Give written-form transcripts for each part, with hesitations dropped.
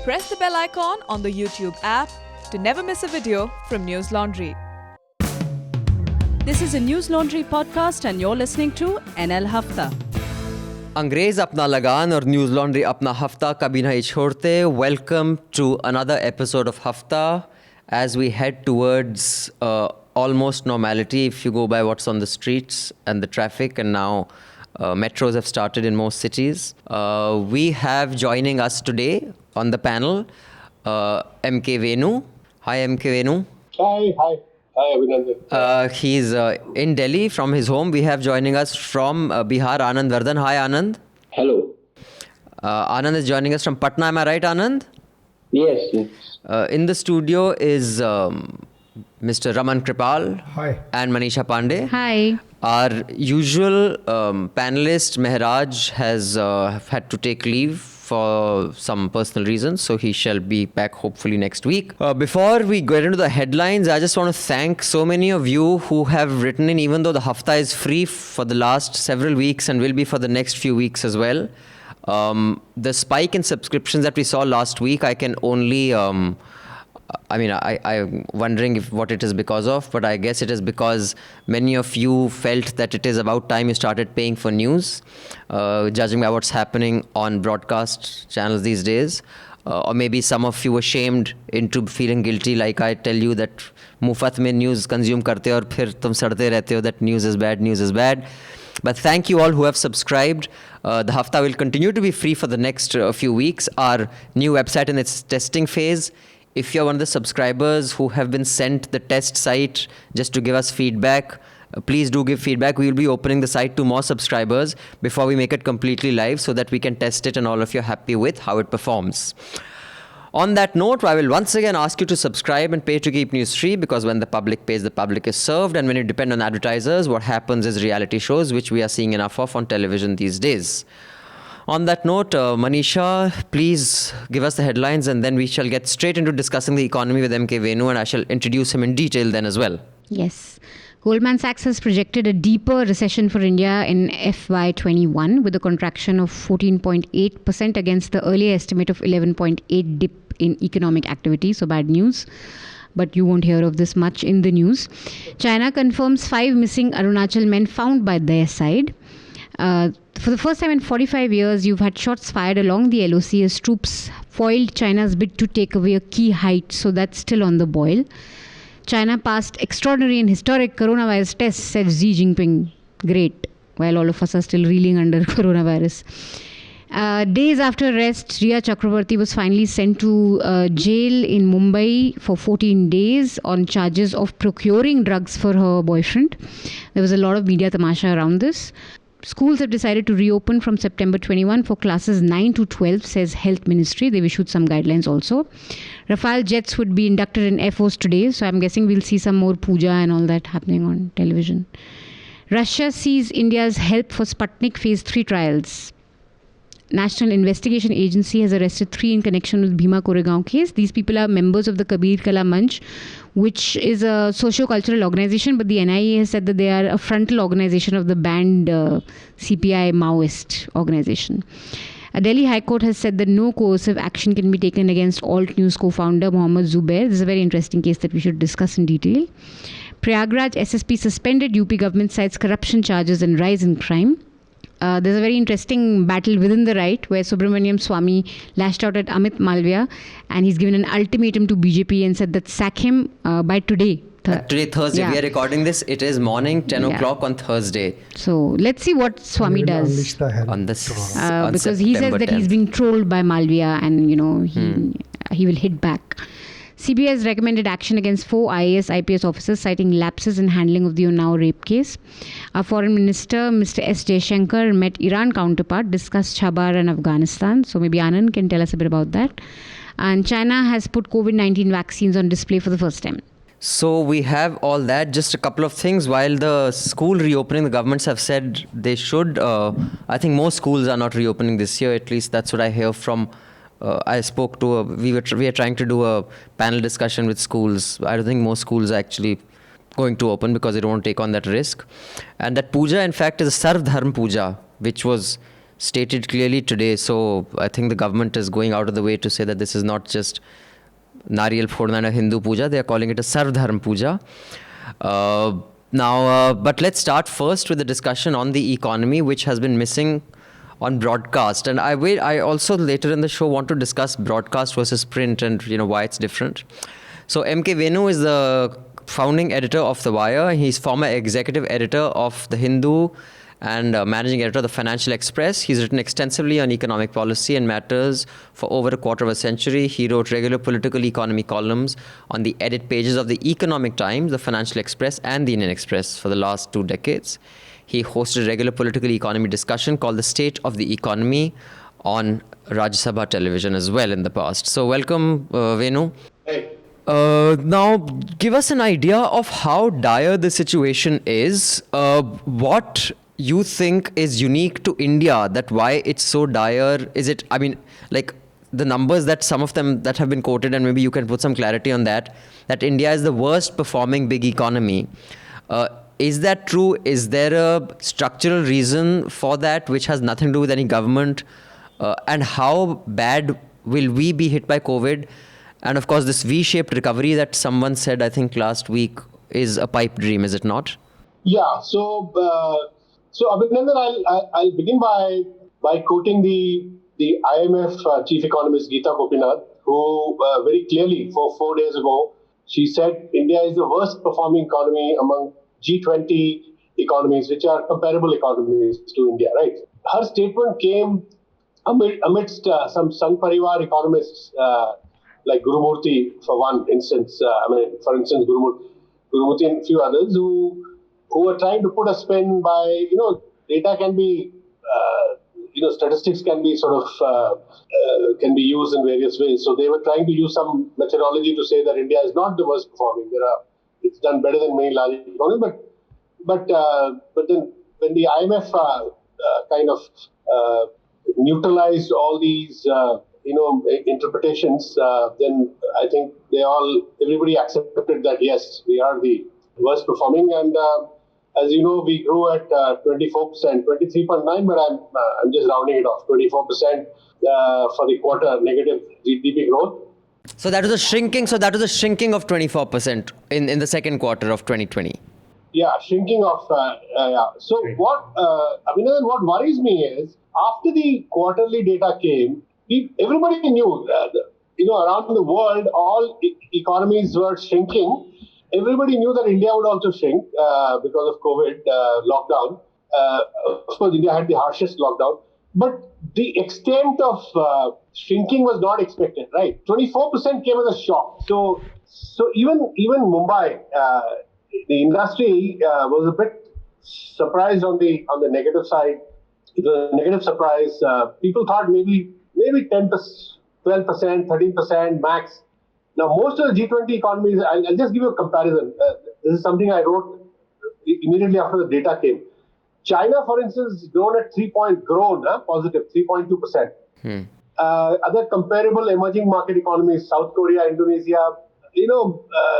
Press the bell icon on the YouTube app to never miss a video from News Laundry. This is a News Laundry podcast and you're listening to NL Hafta. अंग्रेज अपना लगान और news laundry अपना हफ्ता कभी नहीं छोड़ते. Welcome to another episode of हफ्ता as we head towards almost normality if you go by what's on the streets and the traffic, and now metros have started in most cities. We have joining us today on the panel MK Venu. Hi MK Venu. Hi, Abhinandan. He's in Delhi from his home. We have joining us from Bihar, Anand Vardhan. Hi Anand. Hello. Anand is joining us from Patna. Am I right, Anand? Yes. In the studio is Mr. Raman Kripal. Hi. And Manisha Pandey. Hi. Our usual panelist Mehraj has had to take leave for some personal reasons, so he shall be back hopefully next week. Before we get into the headlines, I just want to thank so many of you who have written in, even though the Hafta is free for the last several weeks and will be for the next few weeks as well. The spike in subscriptions that we saw last week, I can only I'm wondering what it is because of, but I guess it is because many of you felt that it is about time you started paying for news, judging by what's happening on broadcast channels these days. Or maybe some of you were shamed into feeling guilty, like I tell you that मुफ्त में news consume करते हो और फिर तुम सड़ते रहते हो that news is bad. But thank you all who have subscribed. The Hafta will continue to be free for the next few weeks. Our new website in its testing phase. If you're one of the subscribers who have been sent the test site just to give us feedback, please do give feedback. We will be opening the site to more subscribers before we make it completely live so that we can test it and all of you are happy with how it performs. On that note, I will once again ask you to subscribe and pay to keep news free, because when the public pays, the public is served, and when you depend on advertisers, what happens is reality shows, which we are seeing enough of on television these days. On that note, Manisha, please give us the headlines, and then we shall get straight into discussing the economy with MK Venu, and I shall introduce him in detail then as well. Yes. Goldman Sachs has projected a deeper recession for India in FY21 with a contraction of 14.8% against the earlier estimate of 11.8 dip in economic activity. So bad news. But you won't hear of this much in the news. China confirms 5 missing Arunachal men found by their side. For the first time in 45 years, you've had shots fired along the LOC as troops foiled China's bid to take away a key height. So that's still on the boil. China passed extraordinary and historic coronavirus tests, said Xi Jinping. Great. While all of us are still reeling under coronavirus. Days after arrest, Riya Chakrabarti was finally sent to jail in Mumbai for 14 days on charges of procuring drugs for her boyfriend. There was a lot of media tamasha around this. Schools have decided to reopen from September 21 for classes 9 to 12, says Health Ministry. They've issued some guidelines also. Rafale jets would be inducted in Air Force today, so I'm guessing we'll see some more puja and all that happening on television. Russia sees India's help for Sputnik Phase 3 trials. National Investigation Agency has arrested 3 in connection with Bhima Koregaon case. These people are members of the Kabir Kala Manch, which is a socio-cultural organization, but the NIA has said that they are a frontal organization of the banned CPI Maoist organization. A Delhi High Court has said that no coercive action can be taken against Alt News co-founder Mohammed Zubair. This is a very interesting case that we should discuss in detail. Prayagraj SSP suspended. UP government cites corruption charges and rise in crime. There's a very interesting battle within the right where Subramaniam Swamy lashed out at Amit Malviya, and he's given an ultimatum to BJP and said that sack him by today. Today, Thursday. Yeah. We are recording this. It is morning, 10 o'clock on Thursday. So let's see what Swamy does. On this, Because he says that he's being trolled by Malviya and, he will hit back. CBI has recommended action against 4 IAS IPS officers citing lapses in handling of the Unnao rape case. Our Foreign Minister, Mr. S. Jaishankar, met Iran counterpart, discussed Chabar and Afghanistan. So maybe Anand can tell us a bit about that. And China has put COVID-19 vaccines on display for the first time. So we have all that. Just a couple of things. While the school reopening, the governments have said they should. I think most schools are not reopening this year. At least that's what I hear from. I spoke to we are trying to do a panel discussion with schools. I don't think most schools are actually going to open because they don't want to take on that risk. And that puja, in fact, is a Sarv Dharm puja, which was stated clearly today. So I think the government is going out of the way to say that this is not just Nariyal Phorna and a Hindu puja. They are calling it a Sarv Dharm puja. But let's start first with the discussion on the economy, which has been missing on broadcast. And I also later in the show want to discuss broadcast versus print and why it's different. So M.K. Venu is the founding editor of The Wire. He's former executive editor of The Hindu and managing editor of the Financial Express. He's written extensively on economic policy and matters for over a quarter of a century. He wrote regular political economy columns on the edit pages of the Economic Times, the Financial Express, and the Indian Express for the last 2 decades. He hosted a regular political economy discussion called The State of the Economy on Rajya Sabha television as well in the past. So welcome, Venu. Hey. Now, give us an idea of how dire the situation is. What you think is unique to India, that why it's so dire? Is it, like the numbers that some of them that have been quoted, and maybe you can put some clarity on that India is the worst performing big economy. Is that true? Is there a structural reason for that which has nothing to do with any government? And how bad will we be hit by COVID? And of course, this V-shaped recovery that someone said, I think last week, is a pipe dream, is it not? Yeah. So Abhinandan, I'll begin by quoting the IMF chief economist Geeta Gopinath, who very clearly 4 days ago, she said India is the worst performing economy among G20 economies, which are comparable economies to India, right? Her statement came amidst some Sangh Parivar economists, like Gurumurthy, for one instance. For instance, Gurumurthy and a few others who were trying to put a spin by, data can be, statistics can be sort of, can be used in various ways. So they were trying to use some methodology to say that India is not the worst performing. It's done better than many large economies. But then when the IMF kind of neutralized all these, interpretations, then I think everybody accepted that, yes, we are the worst performing. And as you know, we grew at 24%, 23.9, but I'm just rounding it off, 24% for the quarter negative GDP growth. So that was a shrinking. So that was a shrinking of 24% in the second quarter of 2020. Yeah, shrinking of. So what worries me is after the quarterly data came, everybody knew, around the world, all economies were shrinking. Everybody knew that India would also shrink because of COVID lockdown. Of course, India had the harshest lockdown. But the extent of shrinking was not expected, right? 24% came as a shock. So even Mumbai, the industry was a bit surprised on the negative side. The negative surprise, people thought maybe 10%, 12%, 13% max. Now, most of the G20 economies, I'll just give you a comparison. This is something I wrote immediately after the data came. China, for instance, grown 3.2%. Other comparable emerging market economies, South Korea, Indonesia,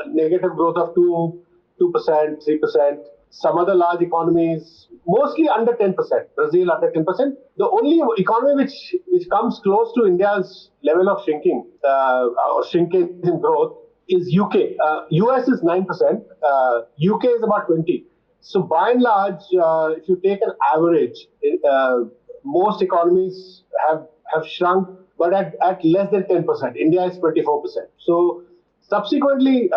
negative growth of 2%, 3%. Some other large economies, mostly under 10%. Brazil under 10%. The only economy which comes close to India's level of shrinking or shrinkage in growth is UK. US is 9%. UK is about 20%. So by and large, if you take an average, most economies have shrunk, but at less than 10%. India is 24%. So subsequently,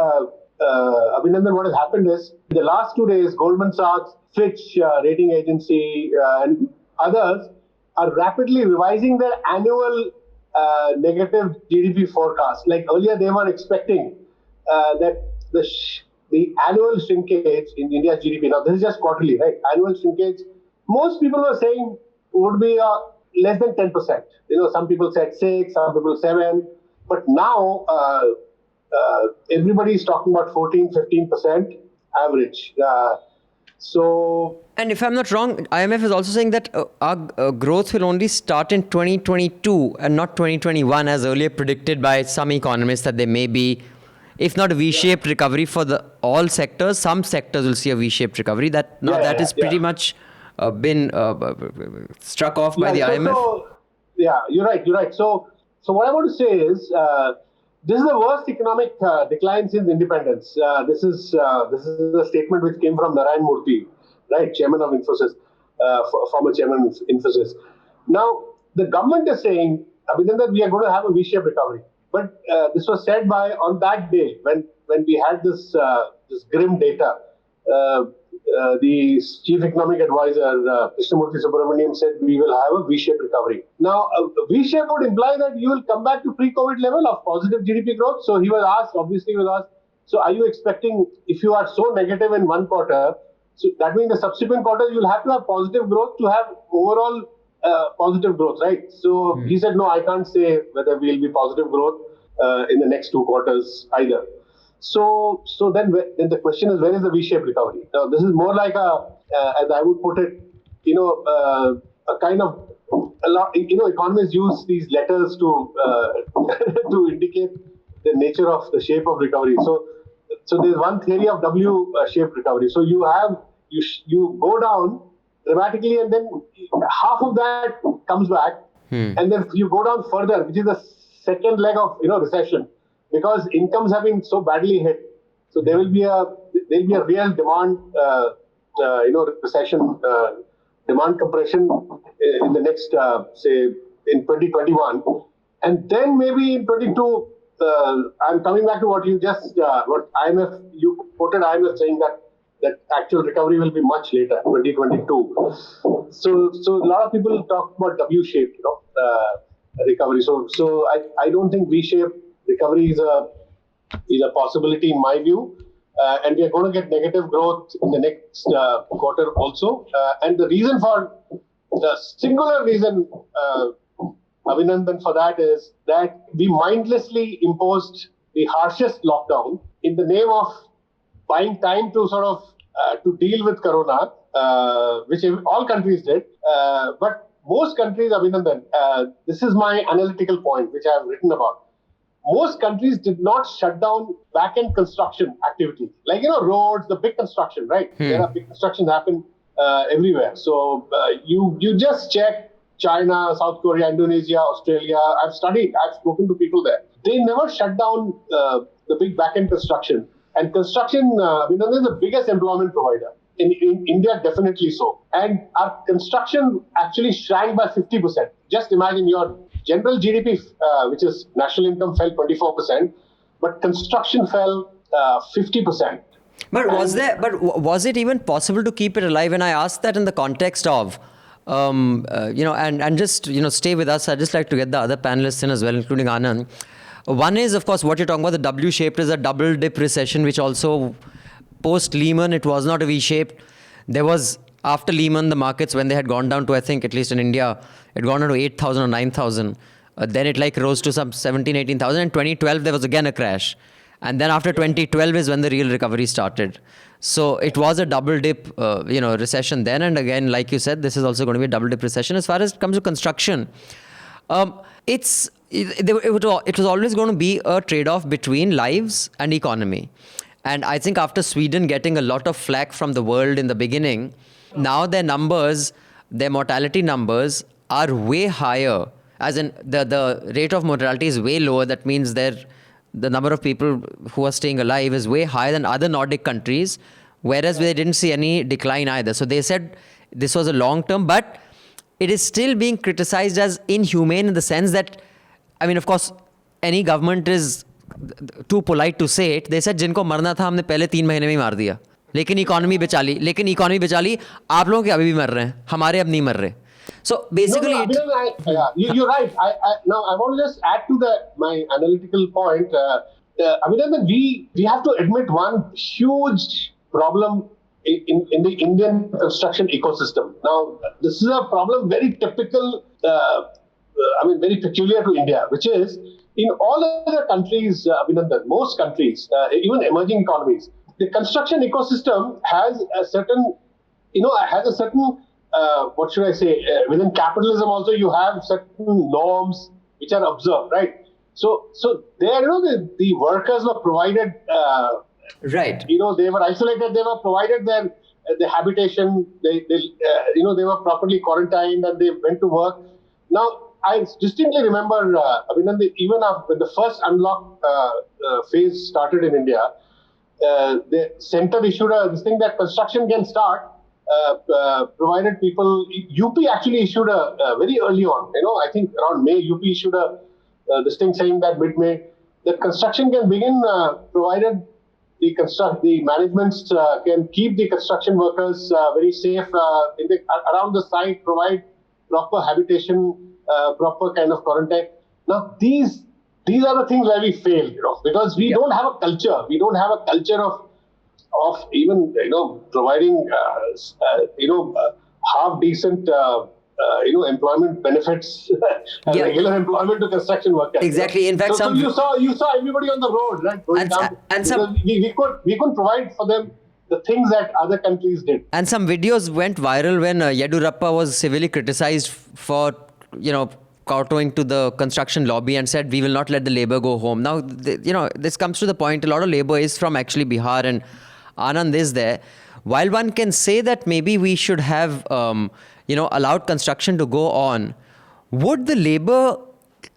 Abhinandan, what has happened is, in the last 2 days, Goldman Sachs, Fitch rating agency, and others are rapidly revising their annual negative GDP forecast. Like earlier, they were expecting that the annual shrinkage in India's GDP, now this is just quarterly, right? Annual shrinkage, most people were saying would be less than 10%. Some people said 6, some people 7, but now everybody is talking about 14, 15% average. And if I'm not wrong, IMF is also saying that our growth will only start in 2022 and not 2021, as earlier predicted by some economists, that there may be, if not a V-shaped recovery for all sectors, some sectors will see a V-shaped recovery. That is pretty much been struck off by the IMF? Yeah, you're right. So what I want to say is this is the worst economic decline since independence. This is a statement which came from Narayan Murthy, right, chairman of Infosys, former chairman of Infosys. Now the government is saying, Abhinandan, we are going to have a V-shaped recovery. But this was said on that day when we had this grim data. The chief economic advisor, Krishnamurthy Subramaniam, said we will have a V-shaped recovery. Now, a V-shape would imply that you will come back to pre-COVID level of positive GDP growth. So he was asked, so are you expecting, if you are so negative in one quarter, so that means the subsequent quarters you will have to have positive growth to have overall positive growth, right? So he said, no, I can't say whether we will be positive growth in the next 2 quarters either. So then the question is, where is the V-shaped recovery? Now, this is more like as I would put it, a kind of, economists use these letters to to indicate the nature of the shape of recovery. So there's one theory of W-shaped recovery. So you go down dramatically, and then half of that comes back, and then you go down further, which is the second leg of recession. Because incomes have been so badly hit, so there will be a real demand, recession, demand compression in the next, say, in 2021, and then maybe in 22. I'm coming back to what you just, what IMF, you quoted IMF saying that actual recovery will be much later, 2022. So a lot of people talk about W-shaped, recovery. So I don't think V-shaped recovery is a possibility in my view, and we are going to get negative growth in the next quarter also. And the singular reason, Abhinandan, for that is that we mindlessly imposed the harshest lockdown in the name of buying time to sort of to deal with Corona, which all countries did, but most countries, Abhinandan, this is my analytical point, which I have written about. Most countries did not shut down back-end construction activity. Like, roads, the big construction, right? There are big constructions happen everywhere. So you just check China, South Korea, Indonesia, Australia. I've spoken to people there. They never shut down the big back-end construction. And construction, is the biggest employment provider. In India, definitely so. And our construction actually shrank by 50%. Just imagine your general GDP, which is national income, fell 24%, but construction fell 50%. But was it even possible to keep it alive? And I asked that in the context of, and just, stay with us. I'd just like to get the other panelists in as well, including Anand. One is, of course, what you're talking about, the W-shaped is a double dip recession, which also post-Lehman, it was not a V-shaped. There was, after Lehman, the markets, when they had gone down to, I think, at least in India, it had gone down to 8,000 or 9,000. Then it rose to some 17, 18,000. In 2012, there was again a crash. And then after 2012 is when the real recovery started. So it was a double dip, recession then. And again, like you said, this is also going to be a double dip recession. As far as it comes to construction, it was always going to be a trade-off between lives and economy. And I think after Sweden getting a lot of flack from the world in the beginning, now their mortality numbers are way higher. As in the rate of mortality is way lower. That means the number of people who are staying alive is way higher than other Nordic countries, whereas they didn't see any decline either. So they said this was a long term, but it is still being criticized as inhumane in the sense that, of course, any government is too polite to say it. They said जिनको मरना था हमने पहले 3 महीने में ही मार दिया, लेकिन इकोनॉमी बचा ली आप लोगों के अभी भी मर रहे हैं, हमारे अब नहीं मर रहे. So basically, you're right. Now I want to just add to my analytical point. We have to admit one huge problem in the Indian construction ecosystem. Now this is a problem very typical, very peculiar to India, which is in all other countries, most countries, even emerging economies, the construction ecosystem has a certain, what should I say? Within capitalism, also you have certain norms which are observed, right? So there, the workers were provided, right? They were isolated. They were provided their the habitation, they were properly quarantined and they went to work. Now, I distinctly remember, even when the first unlock phase started in India, the center issued this thing that construction can start, provided people. UP actually issued a very early on. I think around May, UP issued this thing saying that mid-May the construction can begin, provided the managements can keep the construction workers very safe around the site, provide proper habitation, proper kind of quarantine. Now these are the things where we fail, because we don't have a culture. We don't have a culture of even providing half decent employment benefits, regular employment to construction workers. Exactly. In fact, so you saw everybody on the road, right? Going down, and some we couldn't provide for them the things that other countries did. And some videos went viral when Yediyurappa was severely criticized for kowtowing to the construction lobby and said, we will not let the labor go home. Now, this comes to the point, a lot of labor is from actually Bihar, and Anand is there. While one can say that maybe we should have, allowed construction to go on, would the labor,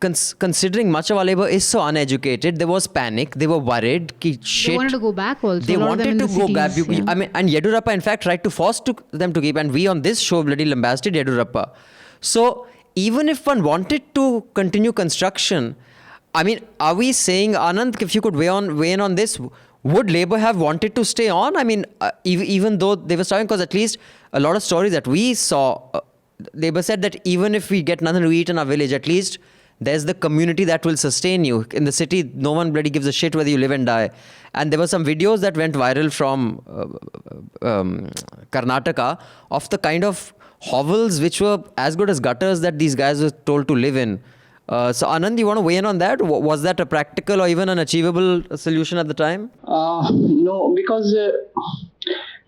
considering much of our labor is so uneducated, there was panic, they were worried. They wanted to go back also. They wanted to go back. Yeah. And Yediyurappa, in fact, tried to force them to keep, and we on this show bloody lambasted Yediyurappa. So, even if one wanted to continue construction, are we saying, Anand, if you could weigh in on this, would labor have wanted to stay on? Even though they were starving, because at least a lot of stories that we saw, labor said that even if we get nothing to eat in our village, at least there's the community that will sustain you. In the city, no one bloody gives a shit whether you live and die. And there were some videos that went viral from Karnataka of the kind of hovels which were as good as gutters that these guys were told to live in. So Anand, you want to weigh in on that? Was that a practical or even an achievable solution at the time? No, because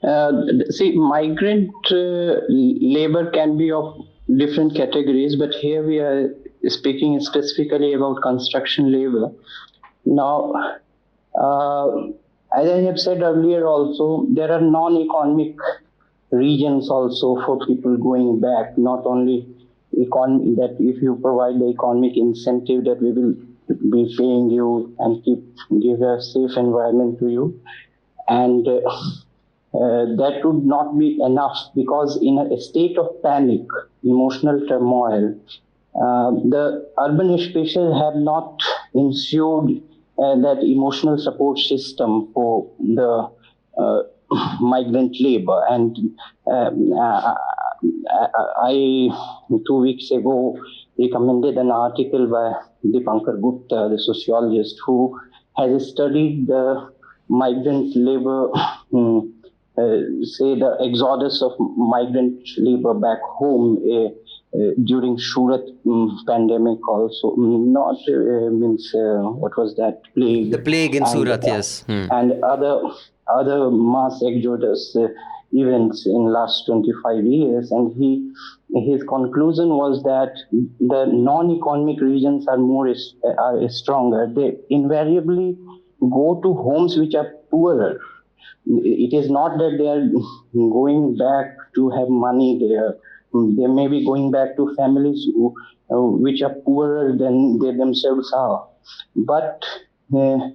migrant labor can be of different categories, but here we are speaking specifically about construction labor. Now, as I have said earlier also, there are non-economic regions also for people going back, not only economy, that if you provide the economic incentive that we will be paying you and give a safe environment to you, and that would not be enough, because in a state of panic, emotional turmoil, the urban spaces have not ensured that emotional support system for the migrant labor. And I 2 weeks ago recommended an article by Dipankar Gupta, the sociologist, who has studied the migrant labor, the exodus of migrant labor back home during Surat pandemic also. Not what was that, plague? The plague in Surat, yes. And other mass exodus events in last 25 years, and his conclusion was that the non-economic regions are stronger. They invariably go to homes which are poorer. It is not that they are going back to have money there. They may be going back to families which are poorer than they themselves are. But if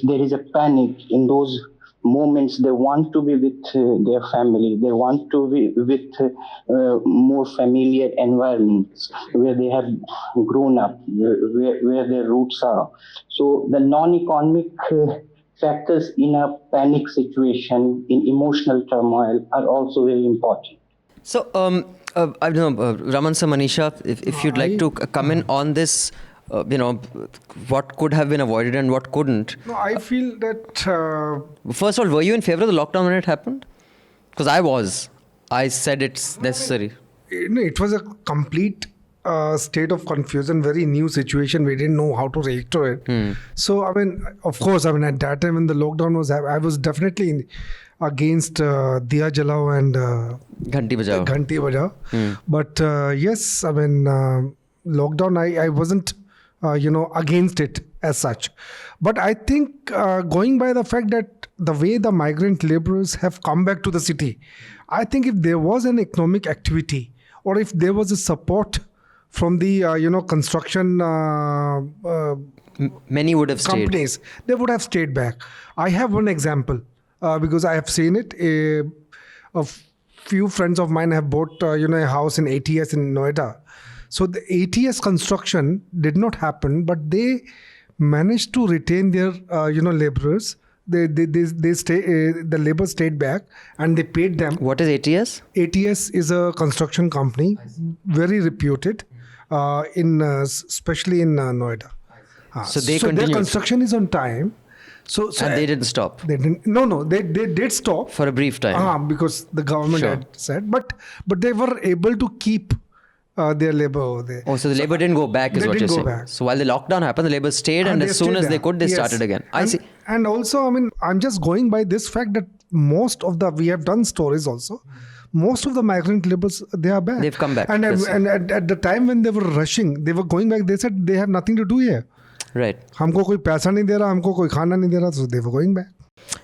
there is a panic in those moments, they want to be with their family. They want to be with more familiar environments where they have grown up, where their roots are. So the non-economic factors in a panic situation, in emotional turmoil, are also very important. So, I don't know, Raman sir, Manisha, if you'd like to come in on this, what could have been avoided and what couldn't. No, I feel that... First of all, were you in favor of the lockdown when it happened? Because I was. I said it's necessary. It was a complete state of confusion, very new situation. We didn't know how to react to it. So, of course, at that time when the lockdown was, I was definitely against Diya Jalao and Ghanti Bajao. But yes, lockdown, I wasn't against it as such. But I think going by the fact that the way the migrant laborers have come back to the city, I think if there was an economic activity or if there was a support from the construction Many would have stayed. companies, they would have stayed back. I have one example because I have seen it. A few friends of mine have bought a house in ATS in Noida. So the ATS construction did not happen, but they managed to retain their laborers. They stay. The labor stayed back and they paid them. What is ATS? ATS is a construction company, very reputed, especially in Noida. So they their continued. construction is on time. So And they didn't stop They didn't. No. They did stop. for a brief time. Because the government Sure. had said, but they were able to keep their labor over there. Oh, so the labor didn't go back, is they what you're didn't saying. go back. So while the lockdown happened, the labor stayed, and as soon stayed as they there. could, they Yes. started again. I see. And also, I'm just going by this fact that we have done stories also. Most of the migrant laborers, they are back. They've come back, And, yes. and at the time when they were rushing, they were going back. They said they have nothing to do here. Right. हमको कोई पैसा नहीं दे रहा, हमको कोई खाना नहीं दे रहा, so they were going back.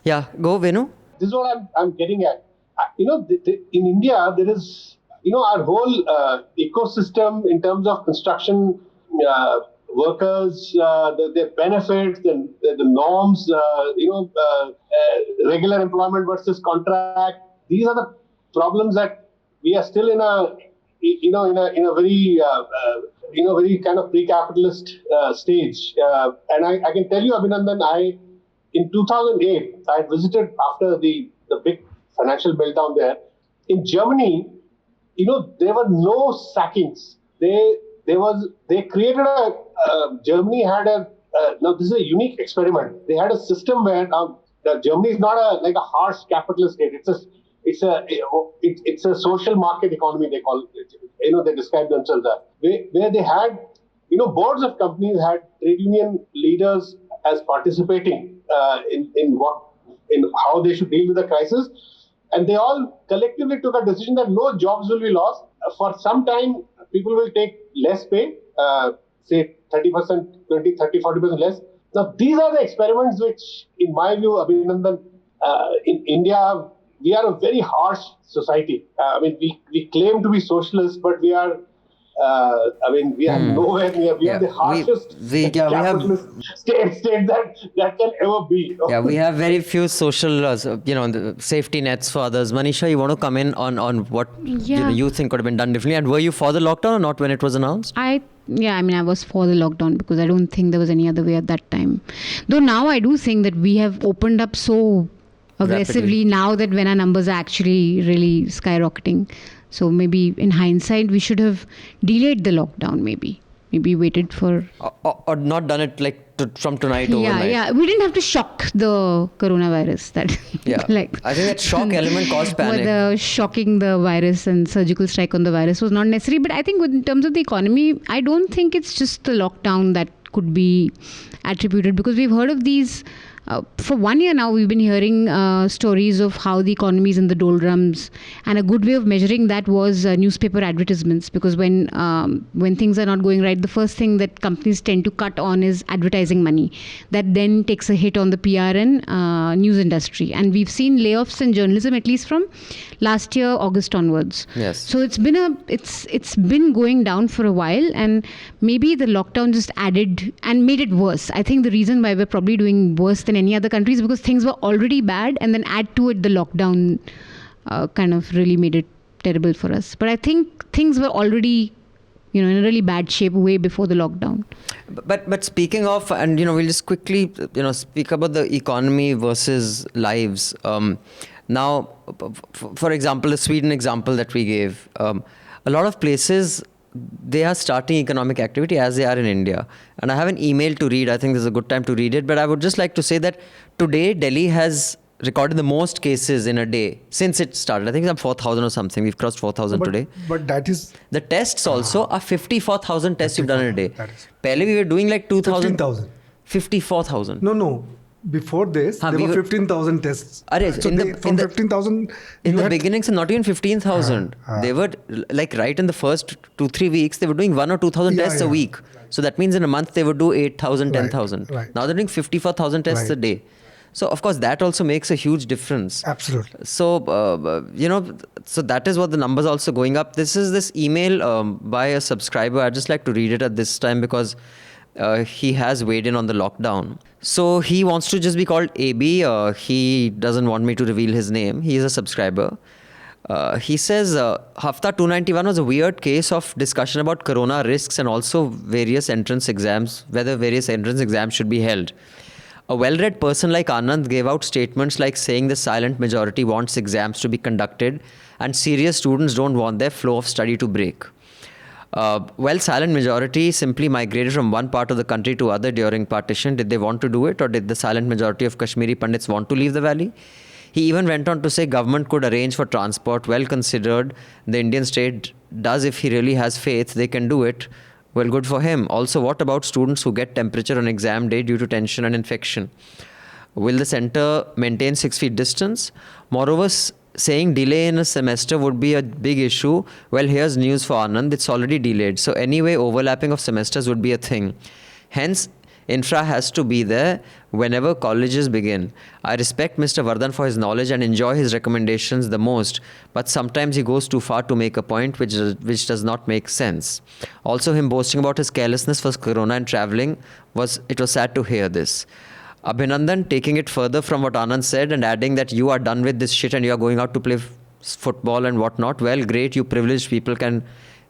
Yeah, go Venu. This is what I'm getting at. In India, there is, our whole ecosystem in terms of construction workers, their benefits, the norms, regular employment versus contract. These are the problems that we are still in a very very kind of pre-capitalist stage. And I can tell you, Abhinandan, in 2008, I visited after the big financial meltdown there. In Germany, there were no sackings. Germany had now this is a unique experiment. They had a system where Germany is not a harsh capitalist state. It's a social market economy, they call it. They describe themselves as where they had boards of companies had trade union leaders as participating in how they should deal with the crisis, and they all collectively took a decision that no jobs will be lost. For some time, people will take less pay, say 30%, 20, 30, 40% less. Now, these are the experiments which, in my view, Abhinandan, in India, we are a very harsh society. We claim to be socialist, but we are. We are nowhere near. We are the harshest capitalist state that can ever be. Yeah, we have very few social, the safety nets for others. Manisha, you want to come in on what you think could have been done differently? And were you for the lockdown or not when it was announced? I was for the lockdown because I don't think there was any other way at that time. Though now I do think that we have opened up so aggressively now that when our numbers are actually really skyrocketing. So maybe in hindsight, we should have delayed the lockdown maybe waited for... Or not done it from tonight overnight. Yeah. We didn't have to shock the coronavirus. I think that shock element caused panic. The shocking the virus and surgical strike on the virus was not necessary. But I think in terms of the economy, I don't think it's just the lockdown that could be attributed, because we've heard of these... for 1 year now, we've been hearing stories of how the economy is in the doldrums, and a good way of measuring that was newspaper advertisements. Because when things are not going right, the first thing that companies tend to cut on is advertising money. That then takes a hit on the PR and news industry. And we've seen layoffs in journalism at least from last year August onwards. Yes. So it's been going down for a while, and maybe the lockdown just added and made it worse. I think the reason why we're probably doing worse than any other countries because things were already bad, and then add to it the lockdown kind of really made it terrible for us. But I think things were already in a really bad shape way before the lockdown. But speaking of, and we'll just quickly speak about the economy versus lives. Now, for example, the Sweden example that we gave, a lot of places, they are starting economic activity as they are in India. And I have an email to read. I think this is a good time to read it. But I would just like to say that today, Delhi has recorded the most cases in a day since it started. I think it's 4,000 or something. We've crossed 4,000 today. But that is... The tests also are 54,000 tests you've done in a day. Pehle we were doing 2,000. 15,000. 54,000. No. before this, Haan, there we were were- 15,000 tests. Arey, So in they, the- from in the- 15,000, In you the had- beginning, so not even 15,000. They were like right in the first 2-3 weeks, they were doing 1,000 or 2,000 Yeah, tests a yeah. week. So that means in a month they would do 8,000, Right, 10,000. right. Now they're doing 54,000 tests a Right. day. So of course that also makes a huge difference. Absolutely. So so that is what the numbers also going up. This is this email by a subscriber. I'd just like to read it at this time because he has weighed in on the lockdown. So he wants to just be called AB. He doesn't want me to reveal his name. He is a subscriber. He says Hafta 291 was a weird case of discussion about corona risks and also various entrance exams, whether various entrance exams should be held. A well-read person like Anand gave out statements like saying the silent majority wants exams to be conducted and serious students don't want their flow of study to break. Silent majority simply migrated from one part of the country to other during partition. Did they want to do it, or did the silent majority of Kashmiri Pandits want to leave the valley? He even went on to say government could arrange for transport. Well considered, the Indian state does. If he really has faith, they can do it. Well, good for him. Also, what about students who get temperature on exam day due to tension and infection? Will the center maintain 6 feet distance? Moreover, saying delay in a semester would be a big issue. Well, here's news for Anand. It's already delayed. So anyway, overlapping of semesters would be a thing. Hence, infra has to be there whenever colleges begin. I respect Mr. Vardhan for his knowledge and enjoy his recommendations the most, but sometimes he goes too far to make a point which does not make sense. Also, him boasting about his carelessness for corona and travelling was sad to hear this. Abhinandan taking it further from what Anand said and adding that you are done with this shit and you are going out to play football and whatnot. Well, great, you privileged people can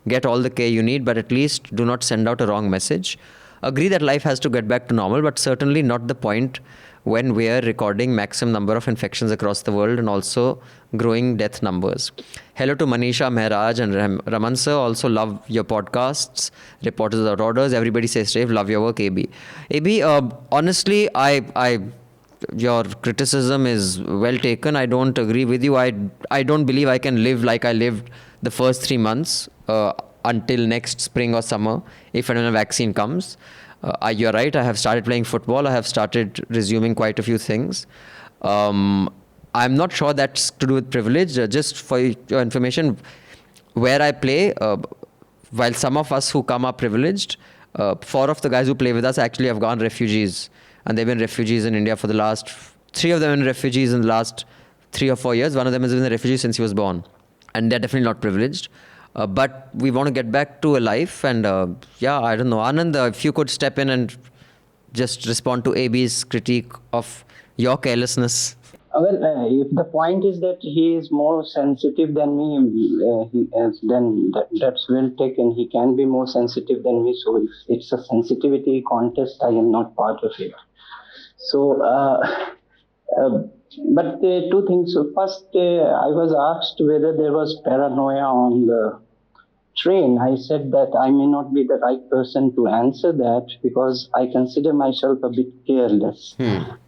get all the care you need, but at least do not send out a wrong message. Agree that life has to get back to normal, but certainly not the point when we are recording maximum number of infections across the world and also growing death numbers. Hello to Manisha, Mehraj and Raman sir. Also love your podcasts. Reporters Without Orders. Everybody says safe. Love your work, AB. AB, honestly, your criticism is well taken. I don't agree with you. I don't believe I can live like I lived the first 3 months until next spring or summer if and when a vaccine comes. You're right. I have started playing football. I have started resuming quite a few things. I'm not sure that's to do with privilege. Just for your information, where I play, while some of us who come are privileged, 4 of the guys who play with us actually have gone refugees. And they've been refugees in India for the last... 3 of them have been refugees in the last 3 or 4 years. One of them has been a refugee since he was born. And they're definitely not privileged. But we want to get back to a life. And I don't know. Anand, if you could step in and just respond to AB's critique of your carelessness. If the point is that he is more sensitive than me, then that's well taken. He can be more sensitive than me. So if it's a sensitivity contest, I am not part of it. So, but 2 things. So first, I was asked whether there was paranoia on the train. I said that I may not be the right person to answer that because I consider myself a bit careless.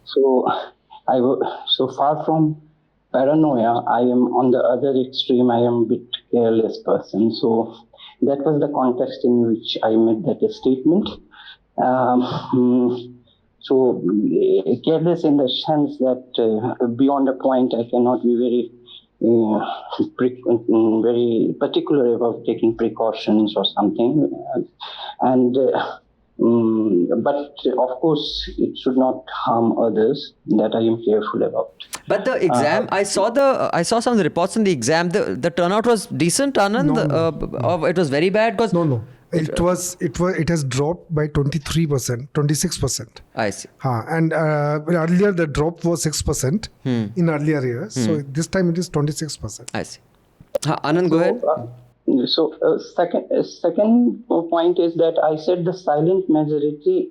So far from paranoia, I am on the other extreme. I am a bit careless person. So that was the context in which I made that statement. So careless in the sense that beyond a point, I cannot be very particular about taking precautions or something. But of course, it should not harm others. That I am careful about. But the exam, I saw some of the reports in the exam. The turnout was decent, Anand. Or it was very bad because No. It has dropped by 23%, 26%. I see. And earlier the drop was 6% in earlier years. So this time it is 26%. I see. Anand, go ahead. Second point is that I said the silent majority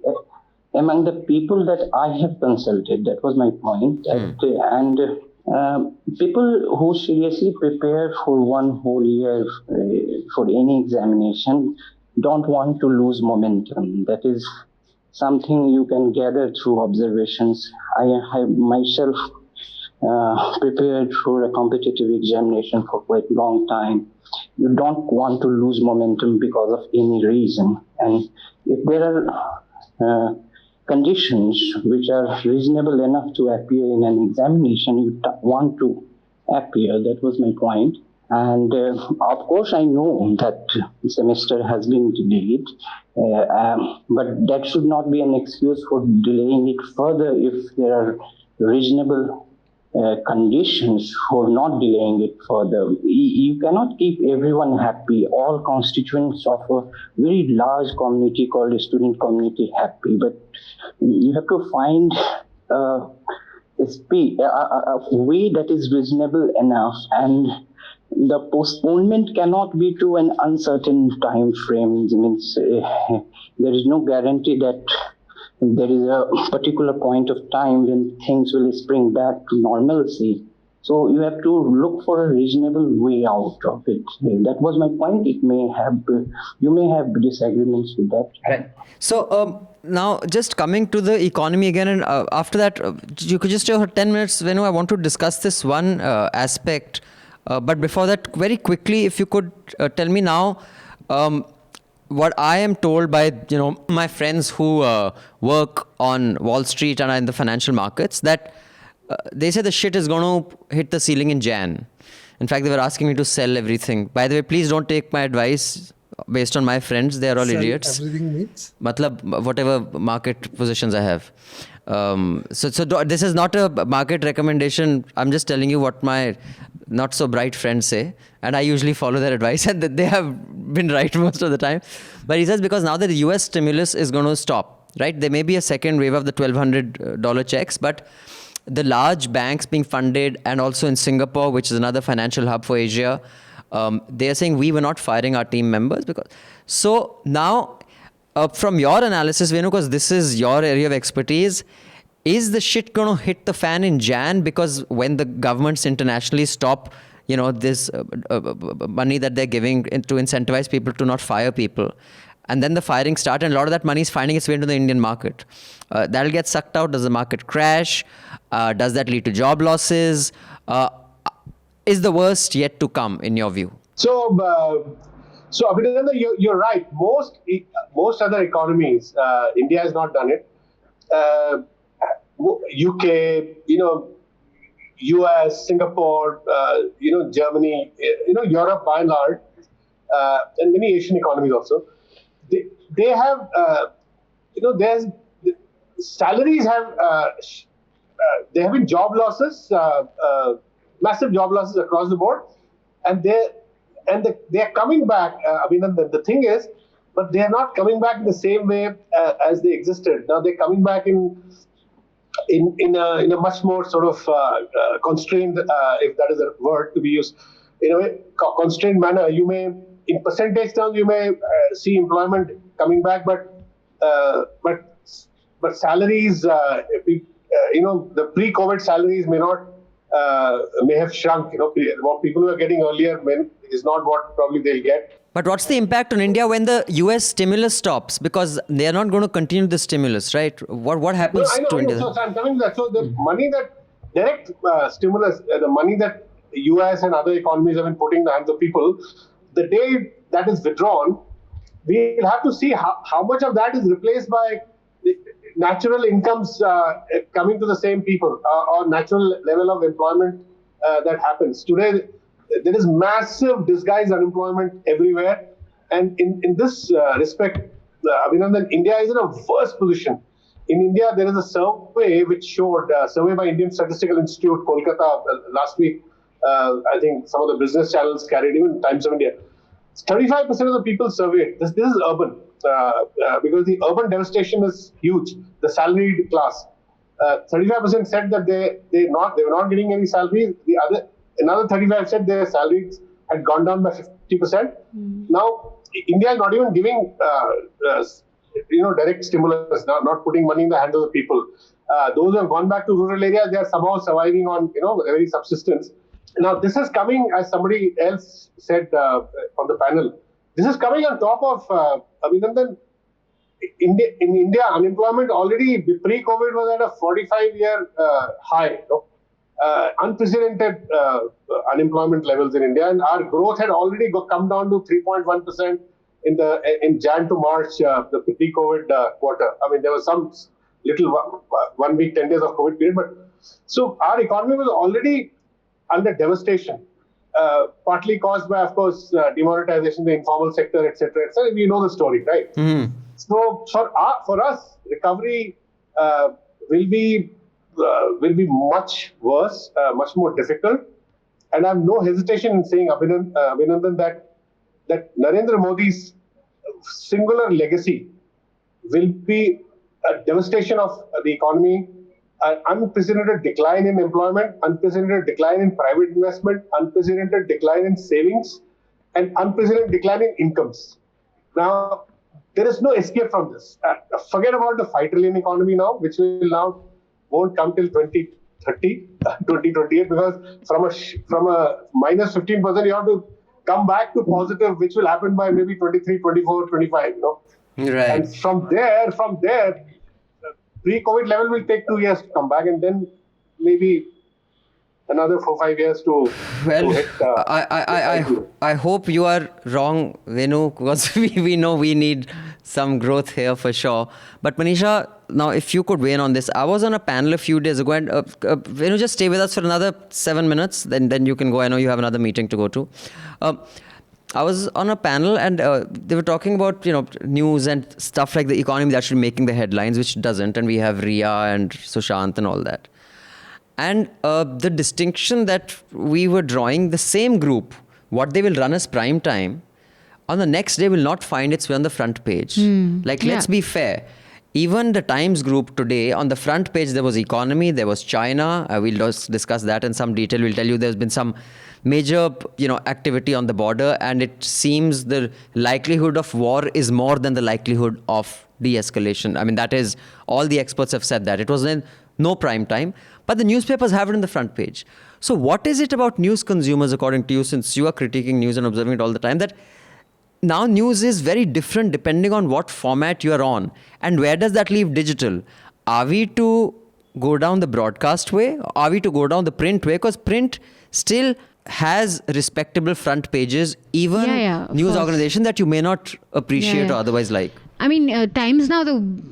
among the people that I have consulted. That was my point. And people who seriously prepare for one whole year for any examination don't want to lose momentum. That is something you can gather through observations. I have myself prepared for a competitive examination for quite a long time. You don't want to lose momentum because of any reason. And if there are conditions which are reasonable enough to appear in an examination, you want to appear. That was my point. And of course, I know that the semester has been delayed, but that should not be an excuse for delaying it further if there are reasonable conditions for not delaying it further. You cannot keep everyone happy, all constituents of a very large community called a student community happy, but you have to find a way that is reasonable enough, and the postponement cannot be to an uncertain time frame. It means there is no guarantee that there is a particular point of time when things will spring back to normalcy. So you have to look for a reasonable way out of it. That was my point. You may have disagreements with that. Right. So now just coming to the economy again, and after that, you could just take 10 minutes, Venu. I want to discuss this one aspect. But before that, very quickly, if you could tell me now, what I am told by my friends who work on Wall Street and are in the financial markets, that they say the shit is going to hit the ceiling in Jan. In fact, they were asking me to sell everything. By the way, please don't take my advice based on my friends. They are all idiots. Everything means? Matlab, whatever market positions I have. So this is not a market recommendation. I'm just telling you what my not so bright friends say, and I usually follow their advice, and they have been right most of the time. But he says because now that the US stimulus is going to stop, right? There may be a second wave of the $1,200 checks, but the large banks being funded, and also in Singapore, which is another financial hub for Asia, they are saying we were not firing our team members because. So now, from your analysis, Venu, because this is your area of expertise, is the shit going to hit the fan in Jan? Because when the governments internationally stop, this money that they're giving to incentivize people to not fire people, and then the firing start, and a lot of that money is finding its way into the Indian market. That'll get sucked out. Does the market crash? Does that lead to job losses? Is the worst yet to come, in your view? So Abhinandan, you're right. Most other economies, India has not done it. UK, US, Singapore, Germany, Europe by and large, and many Asian economies also. They have, there's salaries have there have been job losses, massive job losses across the board, and they're coming back. The thing is, but they're not coming back in the same way as they existed. Now they're coming back in a much more sort of constrained, if that is a word to be used, in a way, constrained manner. You may, in percentage terms, you may see employment coming back, but salaries, the pre-COVID salaries may have shrunk. What people were getting earlier is not what probably they'll get. But what's the impact on India when the US stimulus stops? Because they are not going to continue the stimulus, right? What happens to India? So I'm coming to that. So the money that direct stimulus, the money that the US and other economies have been putting in the hands of people, the day that is withdrawn, we'll have to see how much of that is replaced by natural incomes coming to the same people or natural level of employment that happens. Today, there is massive disguised unemployment everywhere. And in this respect, Abhinandan, India is in a worse position. In India, there is a survey which showed, survey by Indian Statistical Institute, Kolkata, last week. I think some of the business channels carried, even Times of India. 35% of the people surveyed, this is urban, because the urban devastation is huge, the salaried class. 35% said that they were not getting any salaries. Another 35% said their salaries had gone down by 50%. Now, India is not even giving direct stimulus, not putting money in the hands of the people. Those who have gone back to rural areas, they are somehow surviving on very subsistence. Now, this is coming, as somebody else said on the panel, this is coming on top of, Abhinandan, in India, unemployment already pre-COVID was at a 45-year high. Unprecedented unemployment levels in India, and our growth had already come down to 3.1% in Jan to March, the pre-COVID quarter. I mean, there was some 1 week, 10 days of COVID period. But so our economy was already under devastation, partly caused by, of course, demonetization, the informal sector, etc., etc. We know the story, right? Mm-hmm. So for us, recovery will be much worse, much more difficult. And I have no hesitation in saying, Abhinandan, that Narendra Modi's singular legacy will be a devastation of the economy, an unprecedented decline in employment, unprecedented decline in private investment, unprecedented decline in savings, and unprecedented decline in incomes. Now, there is no escape from this. Forget about the 5 trillion economy now, which won't come till 2030, 2028, because from a minus 15%, you have to come back to positive, which will happen by maybe 23, 24, 25, Right. And from there, pre-COVID level will take 2 years to come back, and then maybe another 4-5 years to hit. I hope you are wrong, Venu, because we know we need some growth here for sure. But Manisha, now if you could weigh in on this, I was on a panel a few days ago, and Venu, just stay with us for another 7 minutes, then you can go. I know you have another meeting to go to. I was on a panel, and they were talking about news and stuff like the economy that should be making the headlines, which doesn't, and we have Ria and Sushant and all that. And the distinction that we were drawing, the same group, what they will run as prime time, on the next day will not find its way on the front page. Let's be fair. Even the Times group today, on the front page, there was economy, there was China. We'll discuss that in some detail. We'll tell you there's been some major, activity on the border, and it seems the likelihood of war is more than the likelihood of de-escalation. I mean, that is, all the experts have said that. It was in no prime time, but the newspapers have it on the front page. So what is it about news consumers, according to you, since you are critiquing news and observing it all the time, that now news is very different depending on what format you are on? And where does that leave digital? Are we to go down the broadcast way? Are we to go down the print way? Because print still has respectable front pages, even news organization that you may not appreciate or otherwise like. I mean, Times now,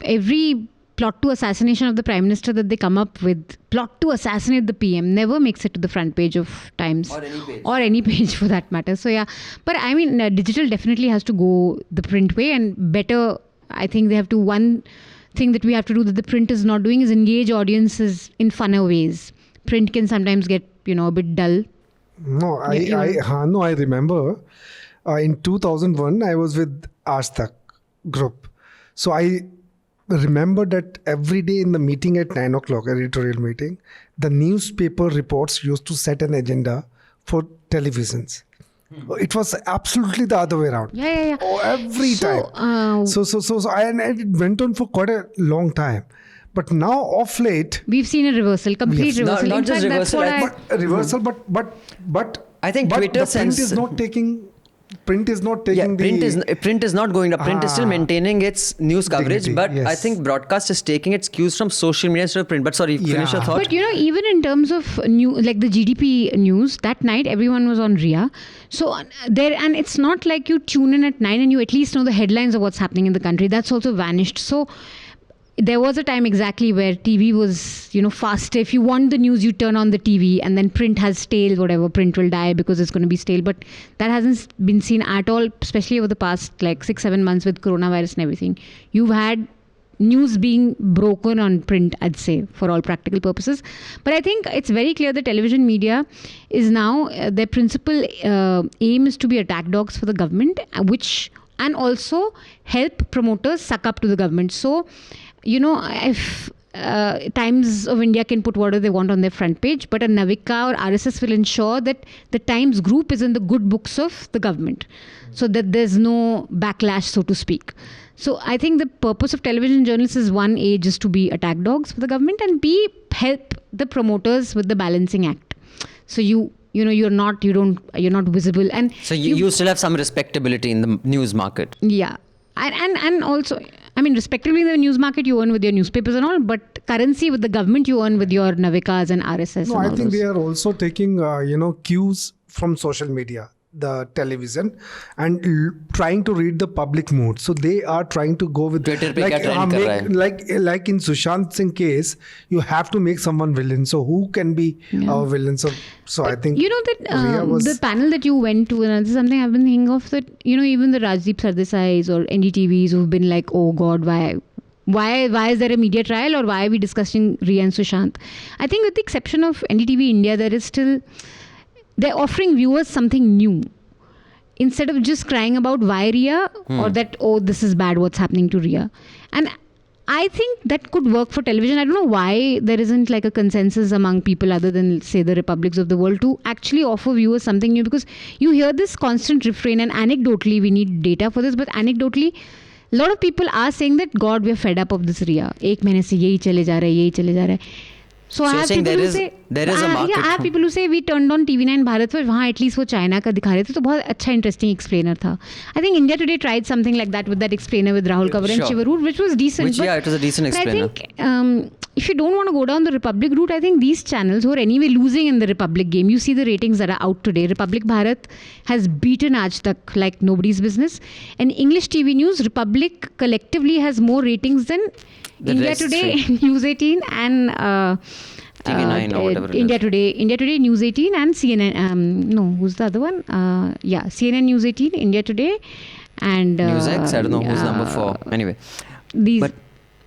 every plot to assassination of the Prime Minister that they come up with, plot to assassinate the PM, never makes it to the front page of Times. Or any page for that matter. So yeah, but I mean, digital definitely has to go the print way, and better, I think they have to, one thing that we have to do that the print is not doing is engage audiences in funner ways. Print can sometimes get, a bit dull. No, I remember in 2001, I was with Aaj Tak group. So I remember that every day in the meeting at 9 o'clock, editorial meeting, the newspaper reports used to set an agenda for televisions. It was absolutely the other way around. Yeah. Oh, every time. So and it went on for quite a long time. But now, off late, we've seen a reversal, complete reversal. Not just reversal, but I think Twitter print is not taking. Print is not taking print is not going up. Print is still maintaining its news coverage, dignity, but yes. I think broadcast is taking its cues from social media instead of print. But sorry, finish your thought. But even in terms of like the GDP news, that night everyone was on RIA. So and it's not like you tune in at 9 and you at least know the headlines of what's happening in the country. That's also vanished. So there was a time exactly where TV was, fast. If you want the news, you turn on the TV, and then print has stale, whatever. Print will die because it's going to be stale. But that hasn't been seen at all, especially over the past 6-7 months with coronavirus and everything. You've had news being broken on print, I'd say, for all practical purposes. But I think it's very clear that television media is now, their principal aim is to be attack dogs for the government, and also help promoters suck up to the government. So, if Times of India can put whatever they want on their front page, but a Navika or RSS will ensure that the Times group is in the good books of the government, so that there's no backlash, so to speak. So I think the purpose of television journalists is, one, A, just to be attack dogs for the government, and B, help the promoters with the balancing act. So you're not visible, and so you still have some respectability in the news market. Yeah. And also, I mean, respectively in the news market, you earn with your newspapers and all, but currency with the government, you earn with your Navikas and RSS. No, I think they are also taking, cues from social media. the television and trying to read the public mood. So they are trying to go with Twitter पे क्या trend कर रहा है? like in Sushant Singh case, you have to make someone villain. So who can be our villain? So I think you know that the panel that you went to, and this is something I've been thinking of, that even the Rajdeep Sardesais or NDTVs who've been like, oh God, why is there a media trial, or why are we discussing Riya and Sushant? I think with the exception of NDTV India, there is still, they're offering viewers something new. Instead of just crying about why Riya or that, oh, this is bad, what's happening to Riya. And I think that could work for television. I don't know why there isn't like a consensus among people other than, say, the republics of the world to actually offer viewers something new, because you hear this constant refrain, and anecdotally, we need data for this, but anecdotally, a lot of people are saying that, God, we are fed up of this Riya. एक महीने से यही चले जा रहा है. So I have people who say, there is a market. I have people who say we turned on TV9 Bharat पर वहाँ at least वो China का दिखा रहे थे, तो बहुत अच्छा interesting explainer था. I think India Today tried something like that with that explainer with Rahul Kanwar and Shivaroor, which was decent. It was a decent explainer. I think if you don't want to go down the Republic route, I think these channels who are anyway losing in the Republic game, you see the ratings that are out today. Republic Bharat has beaten Aaj Tak like nobody's business. And English TV News, Republic collectively has more ratings than India Today, News 18 and TV9 or whatever India Today, News 18 and CNN. No, who's the other one? CNN News 18, India Today and NewsX. I don't know who's number 4. Anyway, these.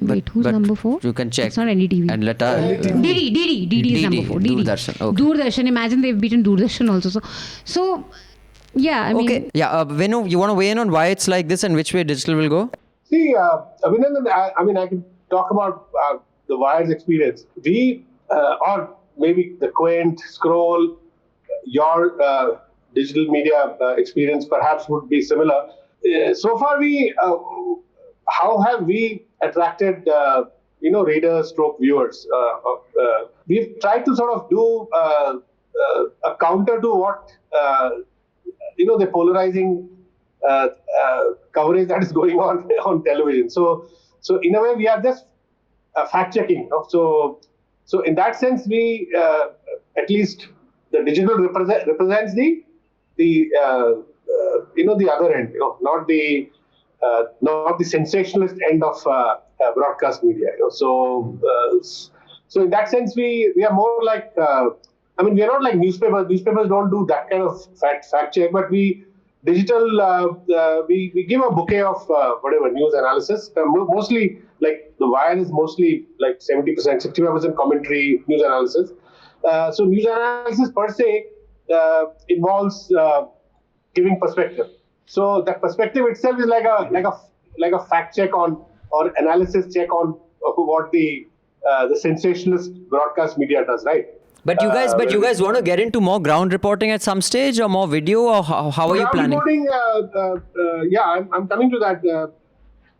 Wait, who's number 4? You can check. It's not NDTV. And DD is number 4. Doordarshan. Okay. Doordarshan. Imagine they've beaten Doordarshan also. So yeah, I mean. Okay. Yeah, Venu, you want to weigh in on why it's like this and which way digital will go? See, Abhinandan, I can talk about the Wire's experience. We, or maybe the Quaint, Scroll, your digital media experience perhaps would be similar. So far, how have we attracted, readers, stroke viewers? We've tried to sort of do a counter to what, the polarizing coverage that is going on television. So in a way, we are just fact-checking. So in that sense, we, at least the digital represents the other end, not the sensationalist end of broadcast media. So in that sense, we are more like, we are not like newspapers. Newspapers don't do that kind of fact check, but we give a bouquet of whatever news analysis. Mostly, like the Wire is mostly like 70%, 65% commentary news analysis. So news analysis per se involves giving perspective. So that perspective itself is like a fact check on, or analysis check on what the sensationalist broadcast media does, right? But you guys want to get into more ground reporting at some stage, or more video, or how are you planning? I'm coming to that.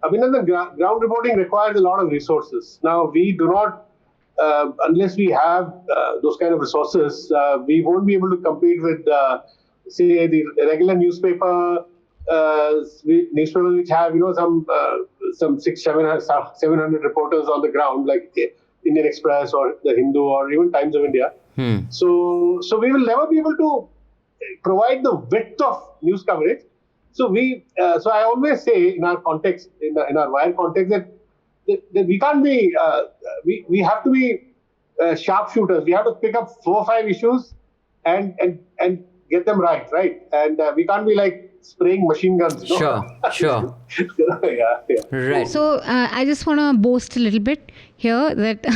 Abhinandan, ground reporting requires a lot of resources. Now, we do not, unless we have those kind of resources, we won't be able to compete with, say, the regular newspapers which have, some 700 reporters on the ground, like Indian Express or the Hindu or even Times of India. So we will never be able to provide the width of news coverage. So I always say in our context, in our Wire context, that we can't be, we have to be sharpshooters. We have to pick up 4 or 5 issues and get them right? And we can't be like spraying machine guns. Sure. Yeah. Right. So I just want to boast a little bit here that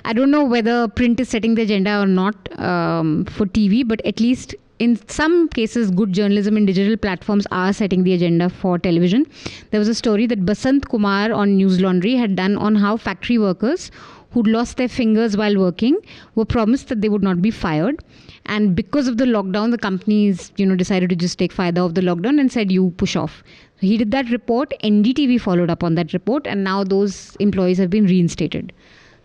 I don't know whether print is setting the agenda or not for TV, but at least in some cases, good journalism in digital platforms are setting the agenda for television. There was a story that Basant Kumar on News Laundry had done on how factory workers who'd lost their fingers while working were promised that they would not be fired. And because of the lockdown, the companies, decided to just take fayda of the lockdown and said, you push off. So he did that report. NDTV followed up on that report, and now those employees have been reinstated.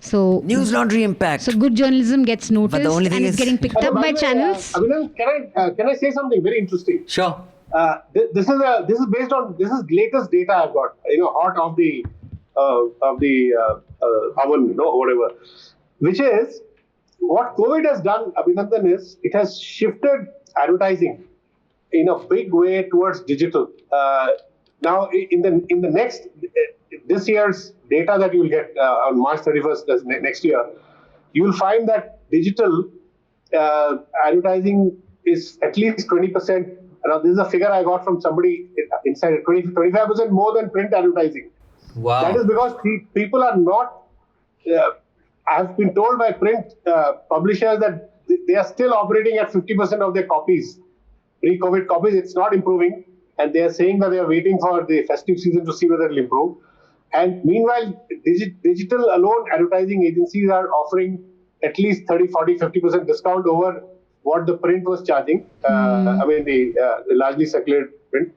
So News Laundry impact. So good journalism gets noticed, But the only thing and it's getting picked up by channels. Abhinandan, can I say something very interesting? Sure. This is based on latest data I've got. Hot of the oven, whatever. Which is what COVID has done, Abhinandan, is it has shifted advertising in a big way towards digital. Now, in the next this year's data that you'll get on March 31st next year, you'll find that digital advertising is at least 20%. Now, this is a figure I got from somebody inside it, 25% more than print advertising. Wow. That is because people are not, I've been told by print publishers that they are still operating at 50% of their copies, pre-COVID copies. It's not improving. And they are saying that they are waiting for the festive season to see whether it will improve. And meanwhile, digital alone advertising agencies are offering at least 30, 40, 50% discount over what the print was charging. I mean, the largely circulated print.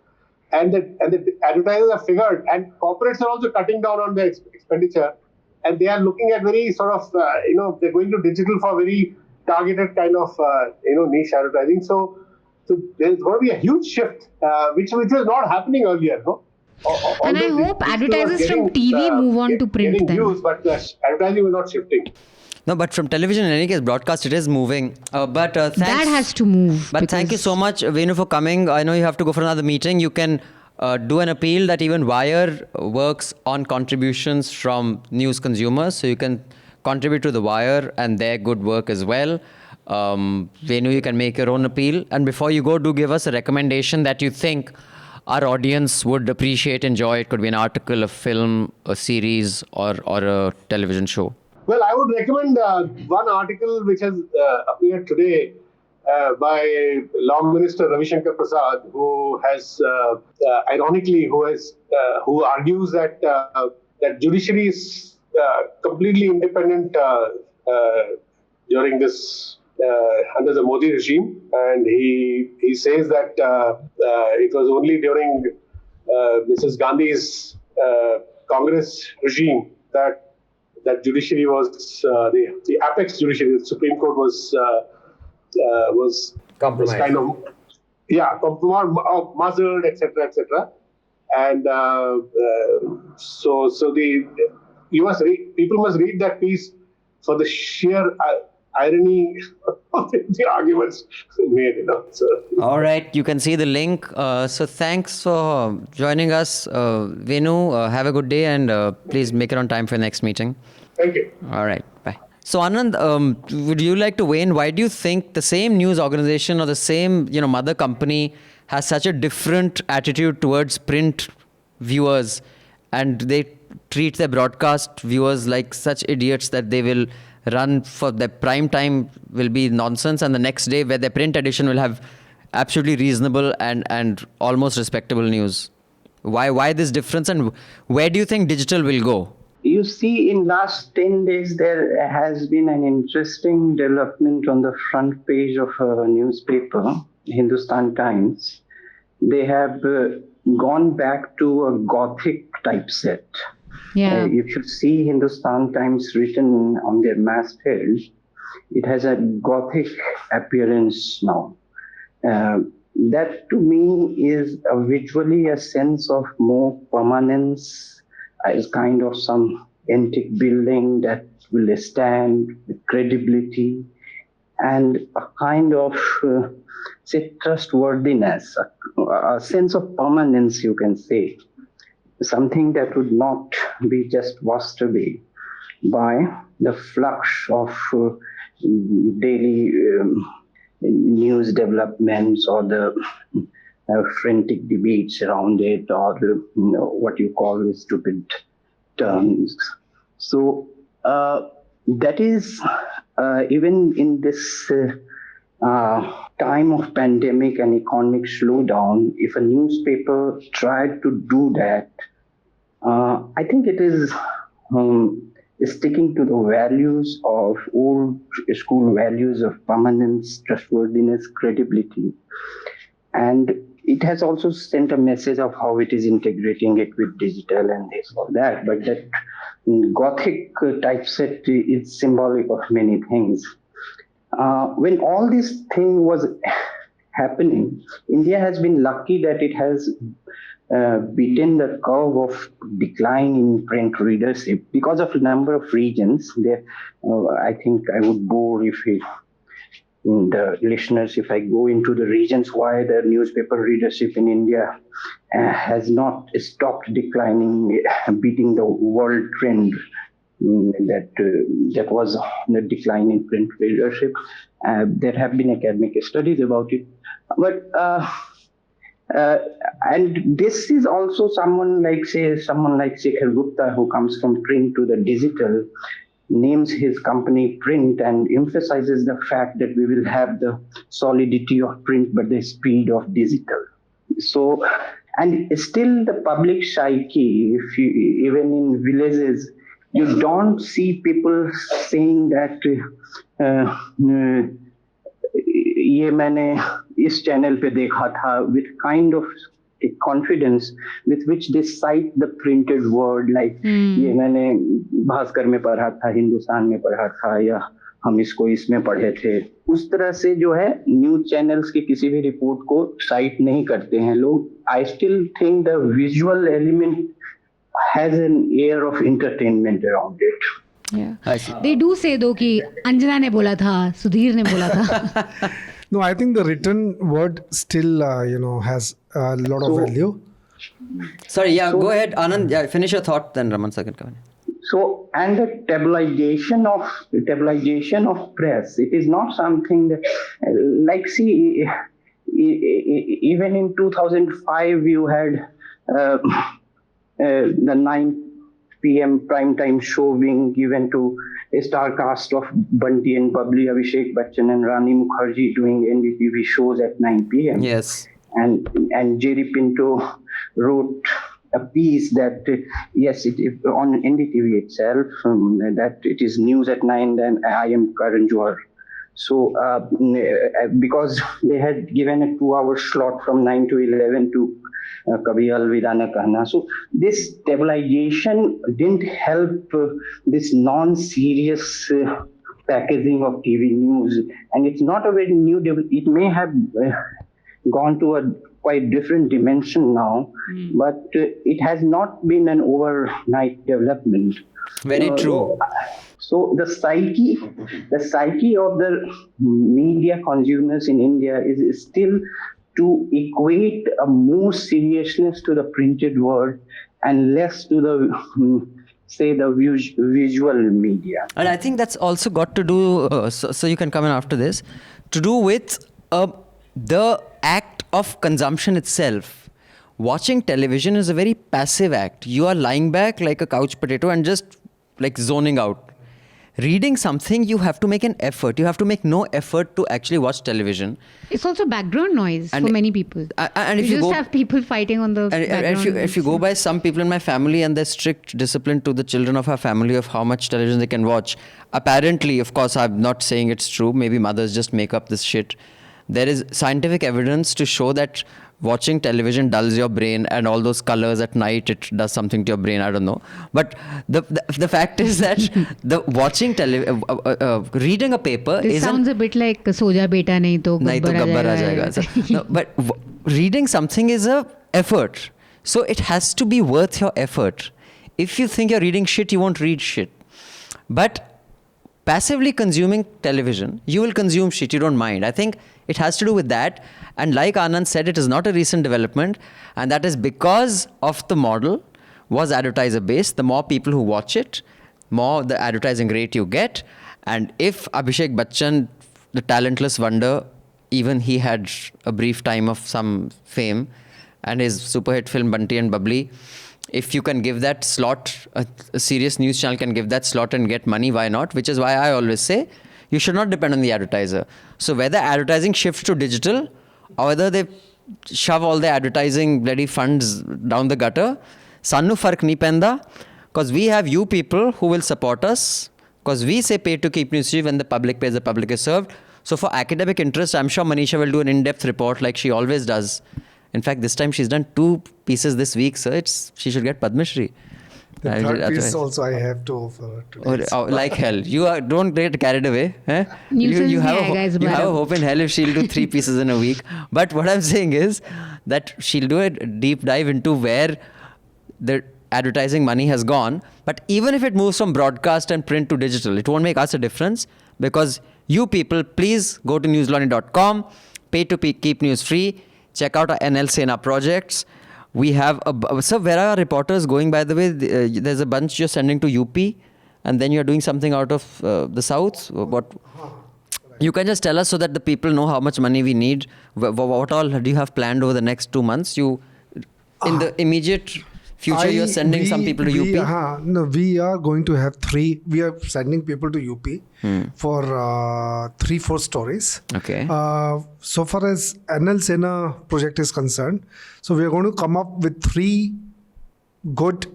And the advertisers have figured, and corporates are also cutting down on their expenditure. And they are looking at very sort of, they're going to digital for very targeted kind of, niche advertising. So there's going to be a huge shift, which was not happening earlier, no? And I hope advertisers from TV move on to print then. Views, but advertising was not shifting. No, but from television, in any case, broadcast, it is moving. But thanks. That has to move. But thank you so much, Venu, for coming. I know you have to go for another meeting. You can do an appeal that even Wire works on contributions from news consumers. So you can contribute to the Wire and their good work as well. Venu, you can make your own appeal. And before you go, do give us a recommendation that you think our audience would appreciate, enjoy. It could be an article, a film, a series, or a television show. Well, I would recommend one article which has appeared today by Law Minister Ravi Shankar Prasad, who has, ironically, who argues that that judiciary is completely independent during this under the Modi regime, and he says that it was only during Mrs. Gandhi's Congress regime that judiciary was the apex judiciary. The Supreme Court was compromised. Kind of muzzled, etc., etc. And so people must read that piece for the sheer irony of the arguments made. So. All right, you can see the link. So thanks for joining us, Venu. Have a good day, and please make it on time for the next meeting. Thank you. All right, bye. So Anand, would you like to weigh in? Why do you think the same news organization or the same mother company has such a different attitude towards print viewers, and they treat their broadcast viewers like such idiots that they will run for their prime time will be nonsense, and the next day where their print edition will have absolutely reasonable and almost respectable news? Why this difference, and where do you think digital will go? You see, in last 10 days, there has been an interesting development on the front page of a newspaper, Hindustan Times. They have gone back to a Gothic typeset. Yeah. If you see Hindustan Times written on their masthead, it has a Gothic appearance now. That to me is visually a sense of more permanence, as kind of some antique building that will stand with credibility and a kind of, trustworthiness, a sense of permanence, you can say. Something that would not be just washed away by the flux of daily news developments or the frantic debates around it, or what you call the stupid terms. So that is even in this time of pandemic and economic slowdown, if a newspaper tried to do that, I think it is sticking to the values of old school values of permanence, trustworthiness, credibility. And it has also sent a message of how it is integrating it with digital and this or that. But that Gothic typeset is symbolic of many things. When all this thing was happening, India has been lucky that it has beaten the curve of decline in print readership because of a number of reasons. I think I would bore if the listeners, if I go into the regions why the newspaper readership in India has not stopped declining, beating the world trend that was the decline in print readership. There have been academic studies about it, but and this is also someone like Shekhar Gupta, who comes from print to the digital, names his company Print and emphasizes the fact that we will have the solidity of print but the speed of digital. So, and still the public psyche, even in villages, you don't see people saying that ये मैंने इस channel पे देखा था, with kind of a confidence with which they cite the printed word, like ये मैंने भास्कर में पढ़ा था, हिंदुस्तान में पढ़ा था, या हम इसको इसमें पढ़े थे. उस तरह से जो है न्यूज चैनल्स की किसी भी रिपोर्ट को साइट नहीं करते हैं लोग. I still think the visual element has an air of entertainment around it. Yeah. They do say though कि अंजना ने बोला था, सुधीर ने बोला था. No, I think the written word still, has a lot of value. Sorry, yeah, go ahead, Anand. Yeah, finish your thought, then Raman sir can come in. So, and the tabloidization of press, it is not something that, like, see, even in 2005, you had the 9 p.m. primetime show being given to a star cast of Bunty and Bubbly, Abhishek Bachchan and Rani Mukherjee doing NDTV shows at 9 p.m. Yes. And Jerry Pinto wrote a piece that, yes, it on NDTV itself, that it is news at 9, then I am Karan Johar. So, because they had given a 2-hour slot from 9 to 11 to Kabhi Alvida Na Kahna. So, this stabilization didn't help this non-serious packaging of TV news. And it's not a very new, it may have gone to a quite different dimension now, but it has not been an overnight development. Very true. So the psyche of the media consumers in India is still to equate a more seriousness to the printed word and less to the visual media. And I think that's also got to do, so you can come in after this, to do with the act of consumption itself. Watching television is a very passive act. You are lying back like a couch potato and just like zoning out. Reading something, you have to make an effort. You have to make no effort to actually watch television. It's also background noise for many people. And if you you just go, have people fighting on the background. If you go by some people in my family and there's strict discipline to the children of our family of how much television they can watch. Apparently, of course, I'm not saying it's true. Maybe mothers just make up this shit. There is scientific evidence to show that watching television dulls your brain, and all those colors at night, it does something to your brain. I don't know. But the fact is that the watching reading a paper this sounds a bit like soja beta nahi to gabbar aa jayega. No, but reading something is a effort. So it has to be worth your effort. If you think you're reading shit, you won't read shit. But passively consuming television, you will consume shit, you don't mind. I think it has to do with that. And like Anand said, it is not a recent development. And that is because of the model was advertiser based. The more people who watch it, more the advertising rate you get. And if Abhishek Bachchan, the talentless wonder, even he had a brief time of some fame, and his super hit film Bunty and Bubbly, if you can give that slot, a serious news channel can give that slot and get money, why not? Which is why I always say, you should not depend on the advertiser. So whether advertising shifts to digital, or whether they shove all the advertising bloody funds down the gutter, sannu fark nahi penda, because we have you people who will support us, because we say pay to keep news free. When the public pays, the public is served. So for academic interest, I'm sure Manisha will do an in-depth report like she always does. In fact, this time she's done 2 pieces this week, so she should get Padma Shri. The third piece also I have to offer today. Like hell. Don't get carried away. Eh? You have a hope in hell if she'll do 3 pieces in a week. But what I'm saying is that she'll do a deep dive into where the advertising money has gone. But even if it moves from broadcast and print to digital, it won't make us a difference, because You people, please go to newslaundry.com, pay to keep news free, check out our NL Sena projects. We have so where are our reporters going, by the way? There's a bunch you're sending to UP, and then you're doing something out of the South. What? You can just tell us so that the people know how much money we need. What all do you have planned over the next 2 months? In the immediate future, you're sending some people to UP? No, we are going to have 3. We are sending people to UP for 3-4 stories. Okay. So far as NL Sena project is concerned, so we are going to come up with 3 good,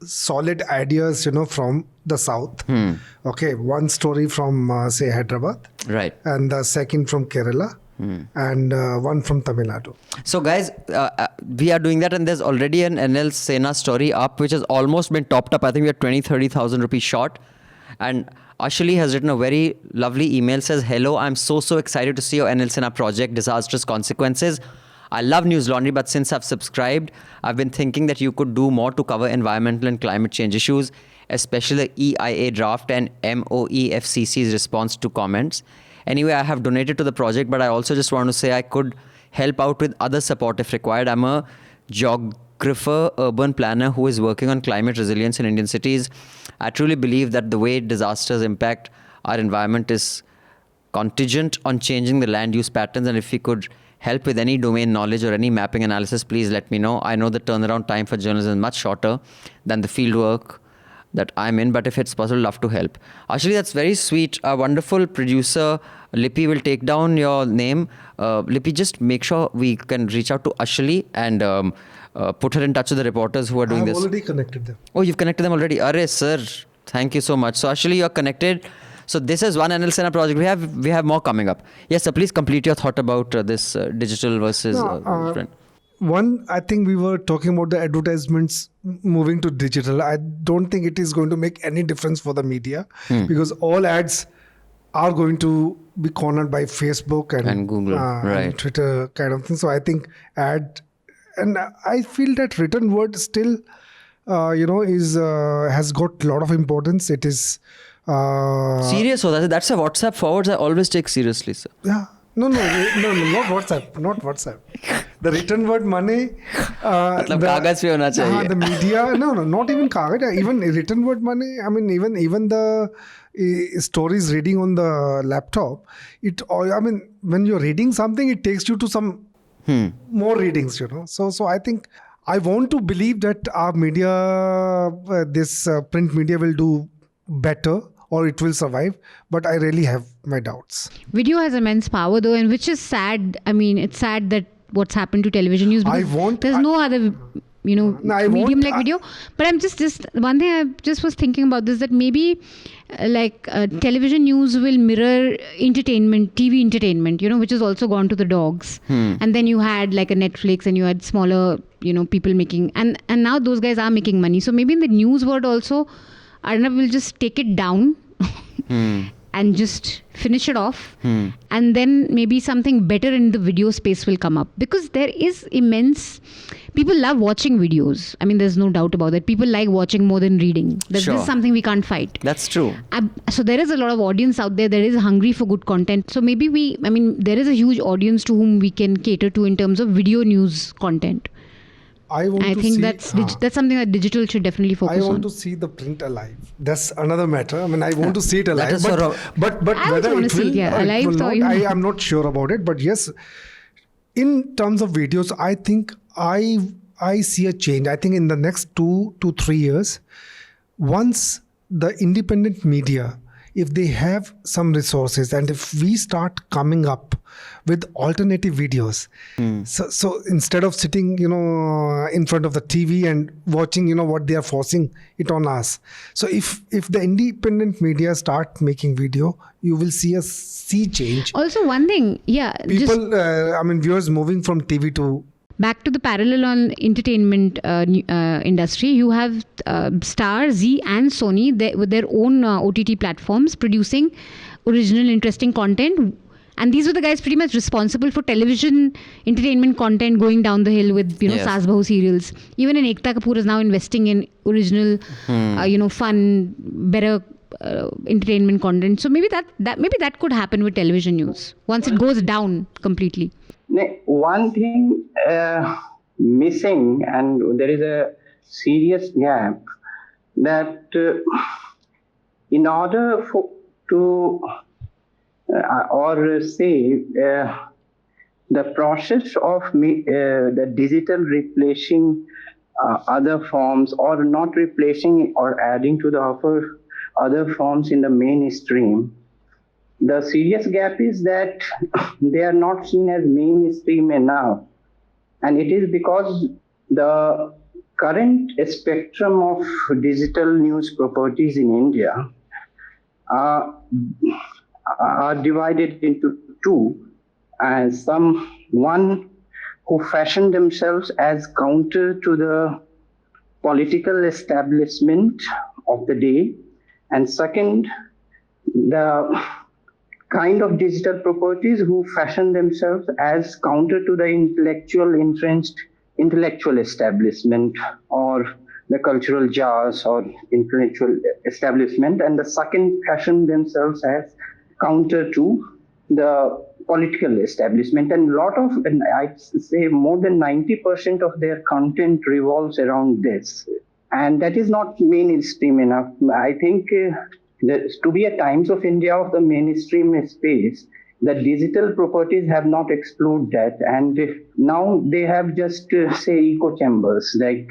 solid ideas, from the South. Okay, 1 story from, say, Hyderabad. Right. And the second from Kerala. And 1 from Tamil Nadu. So guys, we are doing that, and there's already an NL Sena story up which has almost been topped up. I think we are 20,000-30,000 rupees short. And Ashali has written a very lovely email, says, hello, I'm so excited to see your NL Sena project, Disastrous Consequences. I love News Laundry, but since I've subscribed, I've been thinking that you could do more to cover environmental and climate change issues, especially the EIA draft and MOEFCC's response to comments. Anyway, I have donated to the project, but I also just want to say I could help out with other support if required. I'm a geographer, urban planner who is working on climate resilience in Indian cities. I truly believe that the way disasters impact our environment is contingent on changing the land use patterns, and if we could help with any domain knowledge or any mapping analysis, please let me know. I know the turnaround time for journalism is much shorter than the field work that I'm in, but if it's possible, love to help. Actually, that's very sweet. Our wonderful producer, Lippy, will take down your name. Lippy, just make sure we can reach out to Ashali and put her in touch with the reporters who are doing this. I've already connected them. Oh, you've connected them already? Arre, sir. Thank you so much. So, Ashali, you're connected. So, this is one NL Sena project. We have more coming up. Yes, sir, please complete your thought about this digital versus print. One, I think we were talking about the advertisements moving to digital. I don't think it is going to make any difference for the media because all ads are going to be cornered by Facebook and Google, right. and Twitter kind of thing. So I think and I feel that written word still, has got a lot of importance. It is serious. So that's a WhatsApp forwards I always take seriously, sir. Yeah. No, not WhatsApp. The written word money. कागज पे होना चाहिए. The media, not even कागज. Even written word money. I mean, even the stories reading on the laptop. When you're reading something, it takes you to some more readings. So I think I want to believe that our media, this print media, will do better. Or it will survive, but I really have my doubts. Video has immense power though, and which is sad. I mean, it's sad that what's happened to television news. There's no other, medium like video. But I'm just one thing I just was thinking about this, that maybe television news will mirror entertainment, TV entertainment, which has also gone to the dogs. And then you had like a Netflix and you had smaller, people making, and now those guys are making money. So maybe in the news world also, Arnab will just take it down and just finish it off. And then maybe something better in the video space will come up. Because there is people love watching videos. I mean, there's no doubt about that. People like watching more than reading. This is something we can't fight. That's true. So there is a lot of audience out there. There is hungry for good content. So maybe there is a huge audience to whom we can cater to in terms of video news content. I think that's something that digital should definitely focus on. I want to see the print alive. That's another matter. I want to see it alive. But I whether want to see it alive. I'm not sure about it. But yes, in terms of videos, I think I see a change. I think in the next 2 to 3 years, once the independent media, if they have some resources and if we start coming up with alternative videos, so instead of sitting in front of the TV and watching what they are forcing it on us, so if the independent media start making video, you will see a sea change. Also one thing, people viewers moving from TV to back to the parallel on entertainment industry. You have Star, Zee and Sony with their own OTT platforms producing original interesting content, and these were the guys pretty much responsible for television entertainment content going down the hill with Saas Bahu serials. Even Ekta Kapoor is now investing in original fun, better entertainment content. So maybe that could happen with television news once it goes down completely. One thing missing, and there is a serious gap, that in order the process of the digital replacing other forms, or not replacing or adding to the other forms in the mainstream, the serious gap is that they are not seen as mainstream enough. And it is because the current spectrum of digital news properties in India are divided into two. As one who fashion themselves as counter to the political establishment of the day, and second, the kind of digital properties who fashion themselves as counter to the entrenched intellectual establishment or the cultural jars or intellectual establishment, and the second fashion themselves as counter to the political establishment. And I'd say more than 90% of their content revolves around this. And that is not mainstream enough. I think to be a Times of India of the mainstream space, the digital properties have not explored that. And now they have just, say, echo chambers. Like,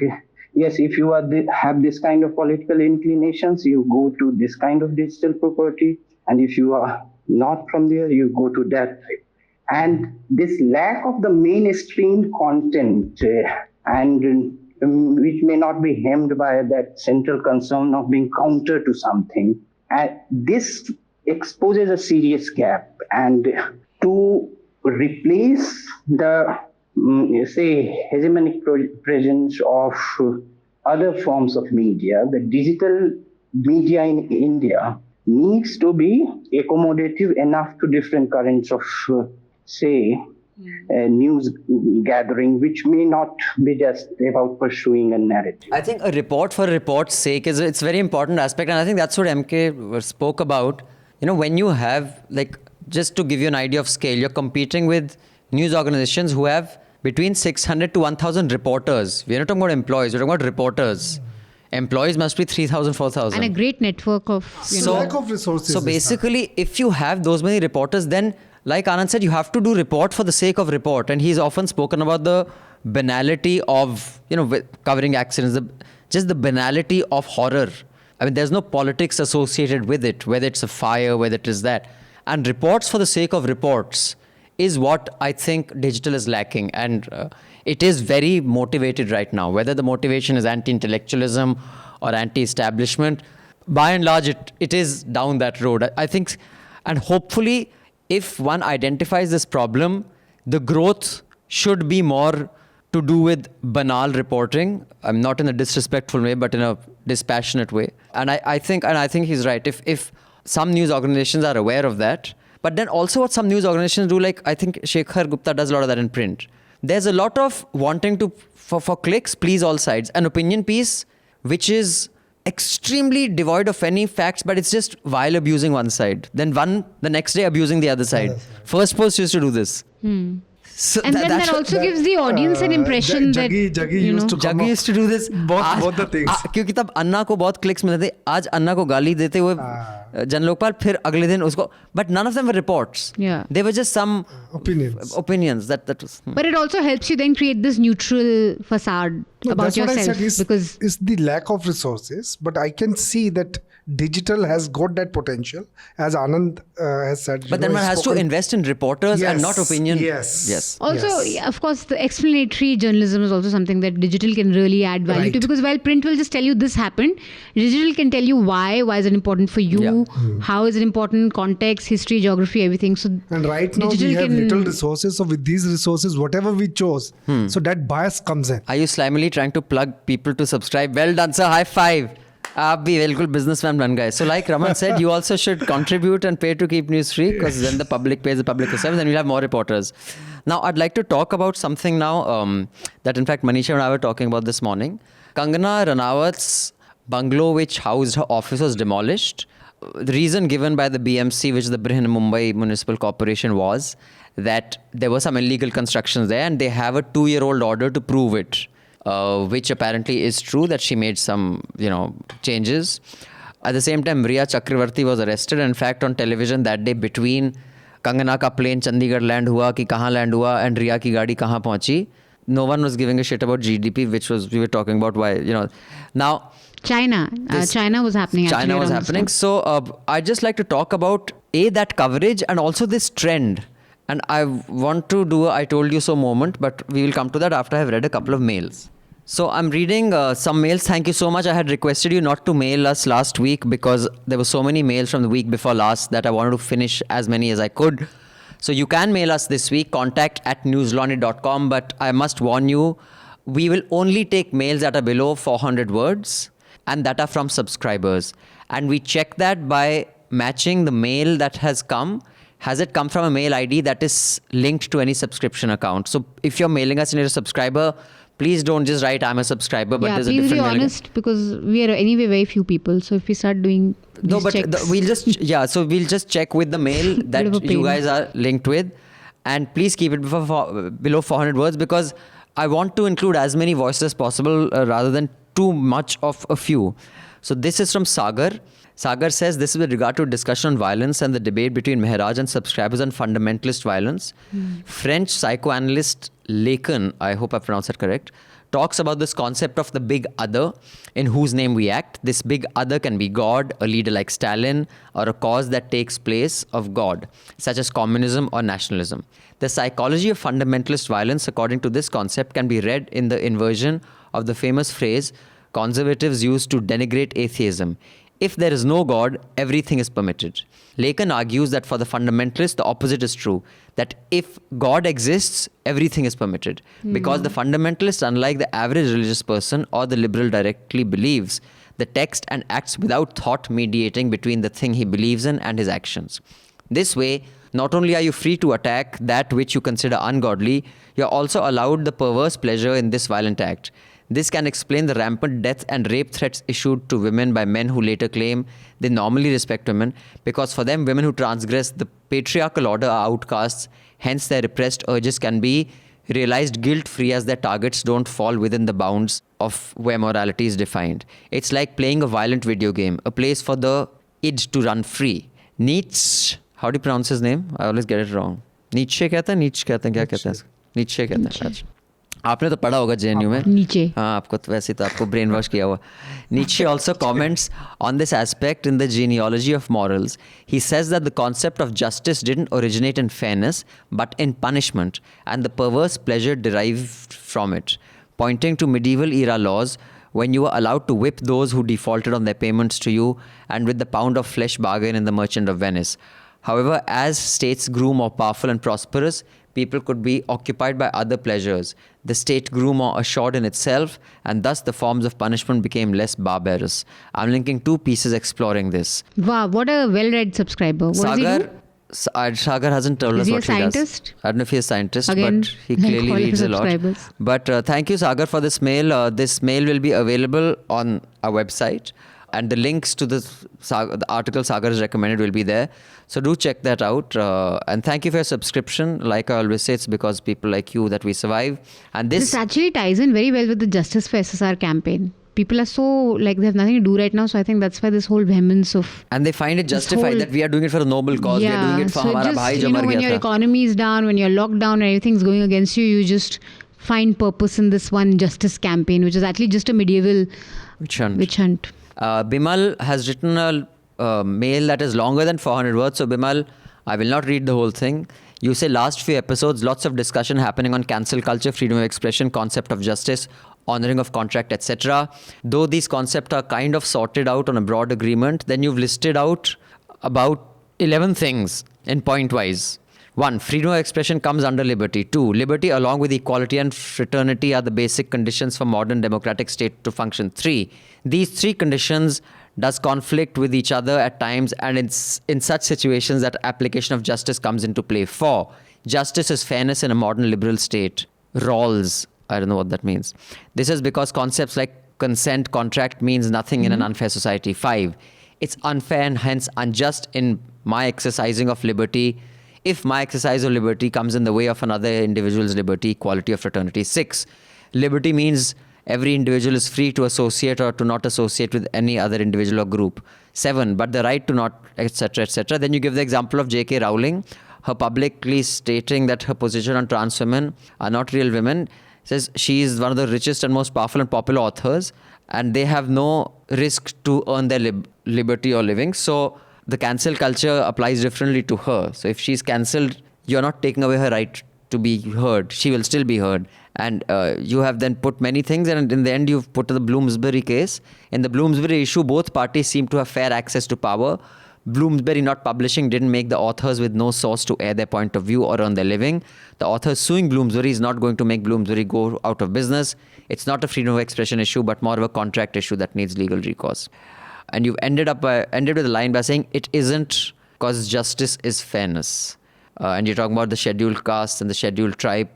yes, if you have this kind of political inclinations, you go to this kind of digital property. And if you are not from there, you go to that. And this lack of the mainstream content and which may not be hemmed by that central concern of being counter to something, this exposes a serious gap. And to replace the, hegemonic presence of other forms of media, the digital media in India needs to be accommodative enough to different currents of, news gathering, which may not be just about pursuing a narrative. I think a report for a report's sake it's a very important aspect, and I think that's what MK spoke about. When you have, just to give you an idea of scale, you're competing with news organizations who have between 600 to 1,000 reporters. We're not talking about employees, we're talking about reporters. Employees must be 3,000, 4,000. And a great network of, lack of resources. So basically, if you have those many reporters, then like Anand said, you have to do report for the sake of report. And he's often spoken about the banality of, covering accidents, just the banality of horror. I mean, there's no politics associated with it, whether it's a fire, whether it is that. And reports for the sake of reports is what I think digital is lacking. And it is very motivated right now. Whether the motivation is anti-intellectualism or anti-establishment, by and large, it is down that road. I think, and hopefully, if one identifies this problem, the growth should be more to do with banal reporting. I'm not in a disrespectful way, but in a dispassionate way. And I think he's right. If some news organizations are aware of that, but then also what some news organizations do, like I think Shekhar Gupta does a lot of that in print. There's a lot of wanting to, for clicks, please all sides. An opinion piece, which is extremely devoid of any facts, but it's just while abusing one side. Then the next day abusing the other side. First Post used to do this. So and then that also gives the audience an impression that Jaggi used to do this. Both the things. क्योंकि तब अन्ना को बहुत clicks मिलते थे. आज अन्ना को गाली देते हुए जनलोकपाल फिर अगले दिन उसको. But none of them were reports. Yeah. They were just some opinions. That was. But it also helps you then create this neutral facade about yourself. What I said because is the lack of resources. But I can see that digital has got that potential, as Anand has said. But then one has to invest in reporters and not opinion. Yes. Also, of course, the explanatory journalism is also something that digital can really add value to, because while print will just tell you this happened, digital can tell you why is it important for you, how is it important, context, history, geography, everything. So and right now we have little resources, so with these resources, whatever we chose, so that bias comes in. Are you slimily trying to plug people to subscribe? Well done, sir. High five. आप भी बिल्कुल businessman बन गए. So like Raman said, you also should contribute and pay to keep news free, because then the public pays the public service and we'll have more reporters. Now I'd like to talk about something now that in fact Manisha and I were talking about this morning. Kangana Ranawat's bungalow, which housed her office, was demolished. the reason given by the BMC, which is the Brihan Mumbai Municipal Corporation, was that there were some illegal constructions there and they have a 2-year-old order to prove it, which apparently is true, that she made some, changes. At the same time, Riya Chakravarti was arrested. In fact, on television that day, between Kangana ka plane Chandigarh land hua ki kahan land hua and Riya ki gaadi kahan pahunchi, no one was giving a shit about GDP, which was, we were talking about why, now China was happening. China was happening. So I'd just like to talk about that coverage and also this trend. And I want to do a I told you so moment, but we will come to that after I've read a couple of mails. So I'm reading some mails. Thank you so much. I had requested you not to mail us last week because there were so many mails from the week before last that I wanted to finish as many as I could. So you can mail us this week, contact@newslaundry.com. But I must warn you, we will only take mails that are below 400 words and that are from subscribers. And we check that by matching the mail that has come. Has it come from a mail ID that is linked to any subscription account? So if you're mailing us and you're a subscriber, please don't just write I'm a subscriber, but there's a different mailing. Be honest, because we are anyway very few people. So if we start doing checks, we'll just check with the mail that you guys are linked with, and please keep it below 400 words because I want to include as many voices as possible rather than too much of a few. So this is from Sagar. Sagar says, this is with regard to discussion on violence and the debate between Mehraj and subscribers on fundamentalist violence. French psychoanalyst Lacan, I hope I pronounced that correct, talks about this concept of the big other in whose name we act. This big other can be God, a leader like Stalin, or a cause that takes place of God, such as communism or nationalism. The psychology of fundamentalist violence, according to this concept, can be read in the inversion of the famous phrase conservatives use to denigrate atheism. If there is no God, everything is permitted. Lacan argues that for the fundamentalist, the opposite is true. That if God exists, everything is permitted. Because the fundamentalist, unlike the average religious person or the liberal, directly believes the text and acts without thought mediating between the thing he believes in and his actions. This way, not only are you free to attack that which you consider ungodly, you are also allowed the perverse pleasure in this violent act. This can explain the rampant death and rape threats issued to women by men who later claim they normally respect women, because for them, women who transgress the patriarchal order are outcasts. Hence, their repressed urges can be realized guilt-free as their targets don't fall within the bounds of where morality is defined. It's like playing a violent video game, a place for the id to run free. Nietzsche, how do you pronounce his name? I always get it wrong. Nietzsche कहते हैं, Nietzsche कहते हैं, क्या कहते हैं? Nietzsche कहते हैं. अच्छा. आपने तो पढ़ा होगा JNU में. नीचे. हाँ, आपको तो वैसे तो आपको brain wash किया हुआ. Nietzsche also comments on this aspect in the genealogy of morals. He says that the concept of justice didn't originate in fairness, but in punishment, and the perverse pleasure derived from it, pointing to medieval era laws when you were allowed to whip those who defaulted on their payments to you, and with the pound of flesh bargain in The Merchant of Venice. However, as states grew more powerful and prosperous, people could be occupied by other pleasures. The state grew more assured in itself, and thus the forms of punishment became less barbarous. I'm linking 2 pieces exploring this. Wow, what a well-read subscriber. What does he do? Sagar hasn't told us what he does. Is he a scientist? I don't know if he's a scientist, again, but he clearly reads a lot. But thank you, Sagar, for this mail. This mail will be available on our website, and the links to the article Sagar has recommended will be there. So do check that out. And thank you for your subscription. Like I always say, it's because people like you that we survive. And this actually ties in very well with the Justice for SSR campaign. People are so, like, they have nothing to do right now. So I think that's why this whole vehemence of... And they find it justified that we are doing it for a noble cause. Yeah, we are doing it for hamara bhai jo mar gaya tha. When your economy is down, when you're locked down and everything's going against you, you just find purpose in this one justice campaign, which is actually just a medieval witch hunt. Bimal has written a mail that is longer than 400 words. So Bimal, I will not read the whole thing. You say last few episodes, lots of discussion happening on cancel culture, freedom of expression, concept of justice, honoring of contract, etc. Though these concepts are kind of sorted out on a broad agreement, then you've listed out about 11 things in point wise. 1. Freedom of expression comes under liberty. 2. Liberty along with equality and fraternity are the basic conditions for modern democratic state to function. 3. These 3 conditions does conflict with each other at times, and in such situations that application of justice comes into play. 4. Justice is fairness in a modern liberal state. Rawls. I don't know what that means. This is because concepts like consent, contract means nothing in an unfair society. 5. it's unfair and hence unjust in my exercising of liberty. If my exercise of liberty comes in the way of another individual's liberty, equality of fraternity. 6, liberty means every individual is free to associate or to not associate with any other individual or group. 7, but the right to not, etc., etc. Then you give the example of J.K. Rowling, her publicly stating that her position on trans women are not real women. Says she is one of the richest and most powerful and popular authors, and they have no risk to earn their liberty or living. So the cancel culture applies differently to her. So if she's cancelled, you're not taking away her right to be heard. She will still be heard. And you have then put many things, and in the end you've put the Bloomsbury case. In the Bloomsbury issue, both parties seem to have fair access to power. Bloomsbury not publishing didn't make the authors with no source to air their point of view or earn their living. The authors suing Bloomsbury is not going to make Bloomsbury go out of business. It's not a freedom of expression issue, but more of a contract issue that needs legal recourse. And you've ended with a line by saying it isn't because justice is fairness. And you're talking about the scheduled caste and the scheduled tribe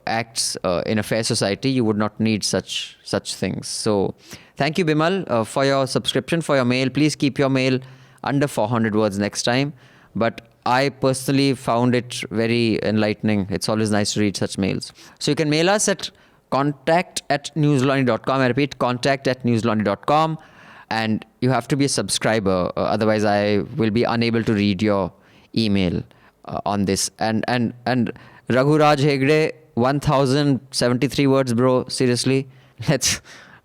acts in a fair society. You would not need such things. So thank you, Bimal, for your subscription, for your mail. Please keep your mail under 400 words next time. But I personally found it very enlightening. It's always nice to read such mails. So you can mail us at contact@newslaundry.com. I repeat, contact@newslaundry.com. And you have to be a subscriber. Otherwise, I will be unable to read your email on this. And Raghu Raj Hegde, 1073 words, bro. Seriously.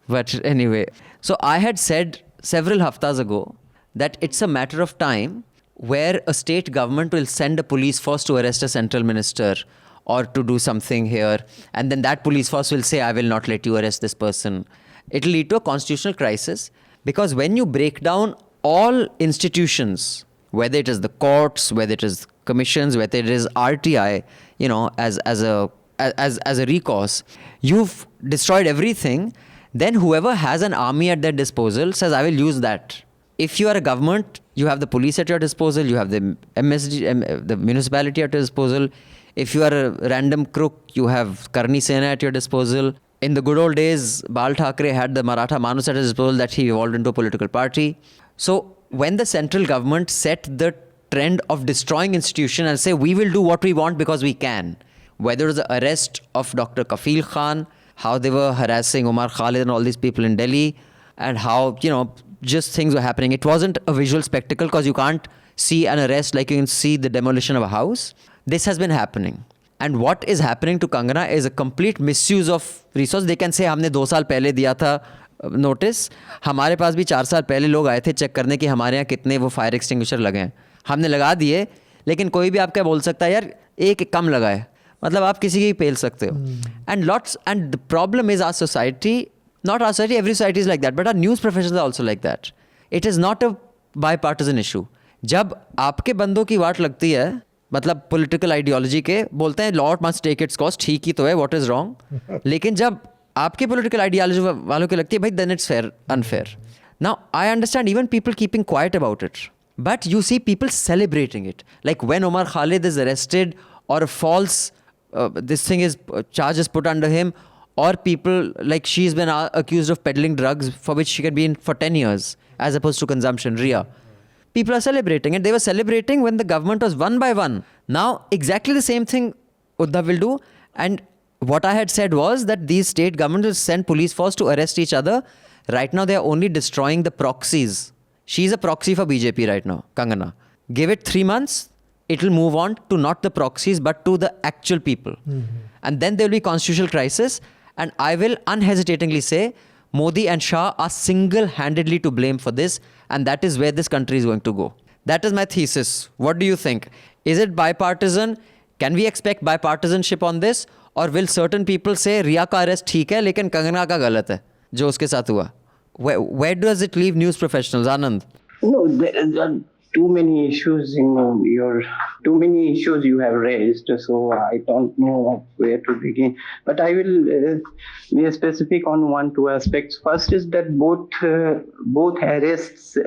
But anyway. So I had said several haftas ago that it's a matter of time where a state government will send a police force to arrest a central minister or to do something here. And then that police force will say, I will not let you arrest this person. It'll lead to a constitutional crisis. Because when you break down all institutions, whether it is the courts, whether it is commissions, whether it is RTI, as a recourse, you've destroyed everything. Then whoever has an army at their disposal says, I will use that. If you are a government, you have the police at your disposal, you have the MSD, the municipality at your disposal. If you are a random crook, you have Karni Sena at your disposal. In the good old days, Bal Thackeray had the Maratha Manus at his disposal that he evolved into a political party. So when the central government set the trend of destroying institutions and say, we will do what we want because we can, whether it was the arrest of Dr. Kafil Khan, how they were harassing Umar Khalid and all these people in Delhi, and how, just things were happening. It wasn't a visual spectacle because you can't see an arrest like you can see the demolition of a house. This has been happening. And what is happening to Kangana is a complete misuse of resource. They can say, हमने 2 साल पहले दिया था notice, हमारे पास भी 4 साल पहले लोग आए थे चेक करने कि हमारे यहाँ कितने वो फायर एक्सटिंग्विशर लगे हैं. हमने लगा दिए, लेकिन कोई भी आपका बोल सकता है यार एक कम लगा है. मतलब आप किसी की पेल सकते हो. And the problem is our society, not our society, every society is like that, but our news professionals are also like that. It is not a bipartisan issue. जब आपके बंदों की वाट लगती है, मतलब पॉलिटिकल आइडियोलॉजी के, बोलते हैं lord must take its cost, ठीक ही तो है, व्हाट इज रॉन्ग. लेकिन जब आपके पॉलिटिकल आइडियोलॉजी वालों की लगती है, भाई then it's fair unfair. Now I understand even people keeping quiet about it, but you see people celebrating it. Like when Umar Khalid is arrested और false this thing is charge is put under him, or people like she's been accused of peddling drugs for which she can be in for 10 years as opposed to consumption, Ria. People are celebrating, and they were celebrating when the government was one by one. Now, exactly the same thing Uddhav will do. And what I had said was that these state governments will send police force to arrest each other. Right now, they are only destroying the proxies. She's a proxy for BJP right now, Kangana. Give it 3 months, it will move on to not the proxies, but to the actual people. And then there will be constitutional crisis. And I will unhesitatingly say, Modi and Shah are single-handedly to blame for this, and that is where this country is going to go. That is my thesis. What do you think? Is it bipartisan? Can we expect bipartisanship on this? Or will certain people say, Riya ka arrest theek hai, lekin Kangana ka galat hai, jo uske saath hua? Where does it leave news professionals, Anand? No, there are too many issues too many issues you have raised, so I don't know where to begin. But I will be specific on 2 aspects. First is that both arrests,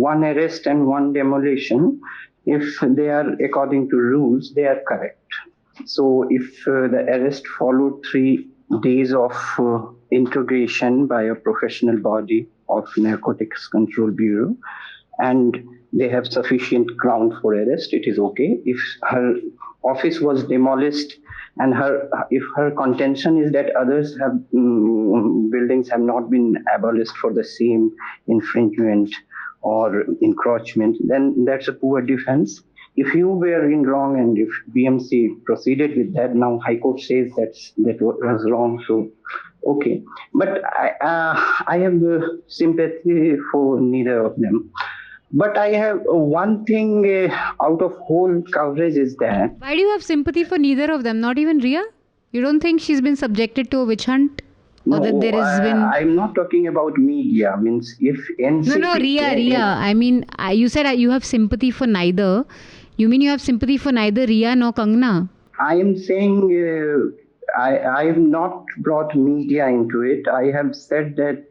one arrest and one demolition, if they are according to rules, they are correct. So if the arrest followed 3 days of integration by a professional body, of Narcotics Control Bureau, and they have sufficient ground for arrest. It is okay. If her office was demolished and if her contention is that others have buildings have not been abolished for the same infringement or encroachment, then that's a poor defense. If you were in wrong and if BMC proceeded with that, now High Court says that was wrong, so okay. But I have sympathy for neither of them. But I have one thing out of whole coverage is that... Why do you have sympathy for neither of them? Not even Ria? You don't think she's been subjected to a witch hunt? Or that there has been... I'm not talking about media. Means if NCP... No, Ria. I mean, you said you have sympathy for neither. You mean you have sympathy for neither Ria nor Kangana? I am saying I have not brought media into it. I have said that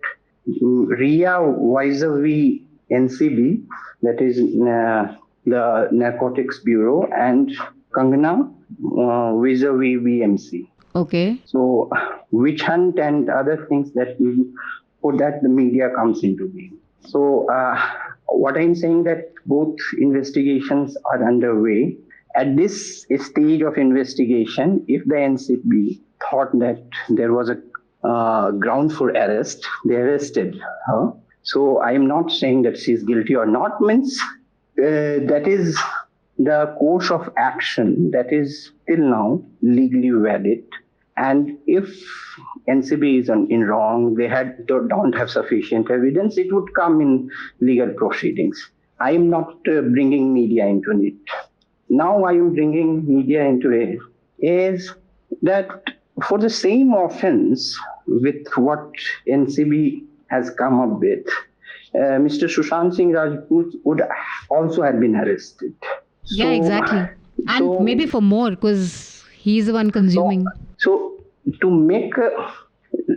Ria vis-a-vis NCB, that is the Narcotics Bureau, and Kangana vis-a-vis BMC. Okay. So witch hunt and other things that for that the media comes into being. So what I'm saying that both investigations are underway. At this stage of investigation, if the NCB thought that there was a ground for arrest, they arrested her. So I am not saying that she's guilty or not. Means that is the course of action that is till now legally valid. And if NCB is in wrong, they don't have sufficient evidence, it would come in legal proceedings. I am not bringing media into it. Now I am bringing media into it is that for the same offense with what NCB has come up with, Mr. Sushant Singh Rajput would also have been arrested. Yeah, exactly. And maybe for more, because he's the one consuming. So to make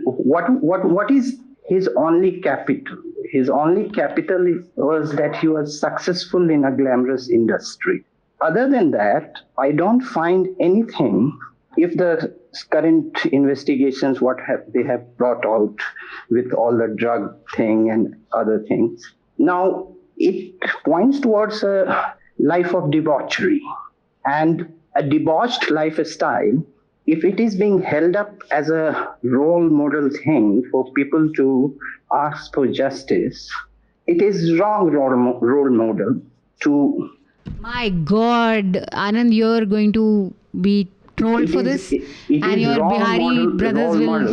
what is his only capital? His only capital was that he was successful in a glamorous industry. Other than that, I don't find anything. If the current investigations, they have brought out with all the drug thing and other things, now it points towards a life of debauchery. And a debauched lifestyle, if it is being held up as a role model thing for people to ask for justice, it is wrong role model to... My God, Anand, you're going to be trolled for this, and your Bihari brothers will...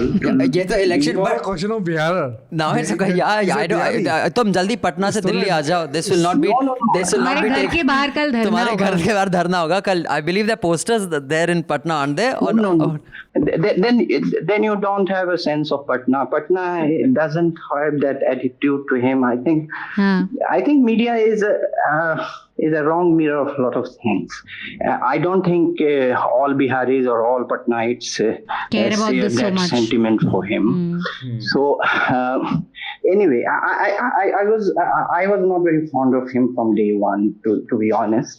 ये तो election Not a but question of Bihar. now it's okay. Yeah, I don't. तुम जल्दी पटना से दिल्ली आ जाओ. This will not be. This will not be. तुम्हारे घर के बाहर कल धरना तुम्हारे होगा. घर के बाहर धरना होगा कल. I believe the posters there in Patna, aren't they? Or No. Then you don't have a sense of Patna. Patna doesn't have that attitude to him. I think media is a wrong mirror of a lot of things. I don't think all Biharis or all Patnaites care about this so that much. sentiment for him. So anyway, I was not very fond of him from day one, to be honest.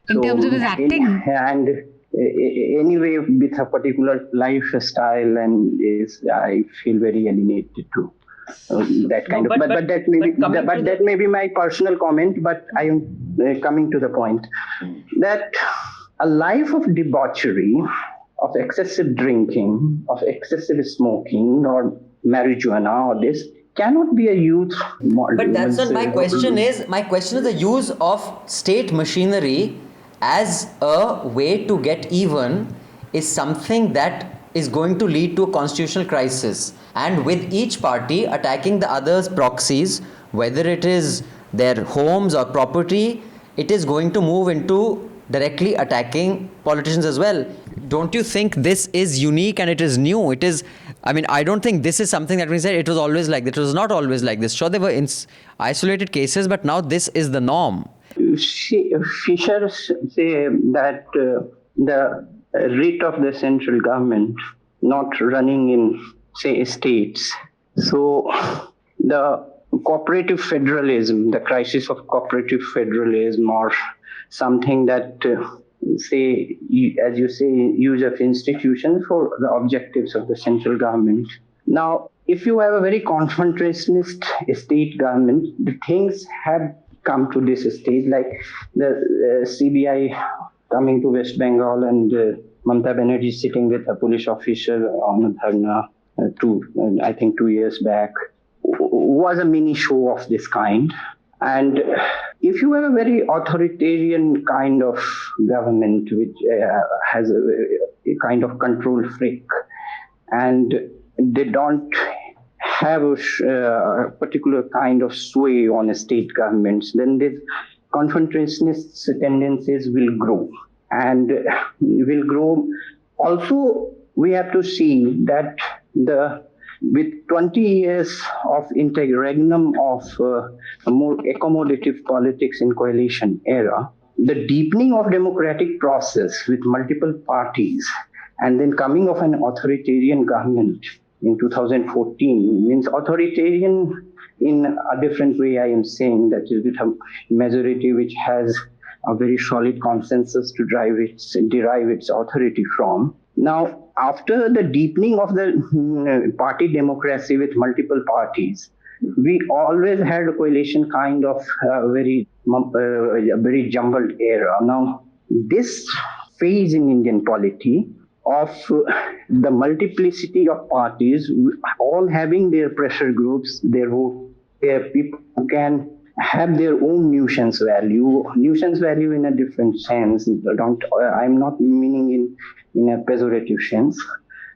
In terms of his acting? And anyway, with a particular lifestyle, and I feel very alienated to that kind of. But that may be my personal comment. But I am coming to the point that a life of debauchery, of excessive drinking, of excessive smoking, or marijuana, or this cannot be a youth model. But that's not my question. My question is the use of state machinery as a way to get even is something that is going to lead to a constitutional crisis. And with each party attacking the other's proxies, whether it is their homes or property, it is going to move into directly attacking politicians as well. Don't you think this is unique and it is new? It is, I don't think this is something that we said it was always like that. It was not always like this. Sure, there were isolated cases, but now this is the norm. Fisher say that the writ of the central government not running in, say, states. So the cooperative federalism, the crisis of cooperative federalism, or something that, say, as you say, use of institutions for the objectives of the central government. Now, if you have a very confrontationist state government, the things have come to this stage, like the CBI coming to West Bengal and Mamata Banerjee sitting with a police officer on a dharna I think 2 years back, was a mini show of this kind. And if you have a very authoritarian kind of government which has a kind of control freak, and they don't have a particular kind of sway on state governments, then these confrontationist tendencies will grow. And will grow. Also, we have to see that with 20 years of interregnum of a more accommodative politics in coalition era, the deepening of democratic process with multiple parties and then coming of an authoritarian government in 2014 means authoritarian in a different way. I am saying that is with a majority which has a very solid consensus to derive its authority from. Now, after the deepening of the party democracy with multiple parties, we always had a coalition kind of very jumbled era. Now, this phase in Indian polity of the multiplicity of parties, all having their pressure groups, their people who can have their own nuisance value in a different sense. I'm not meaning in a pejorative sense.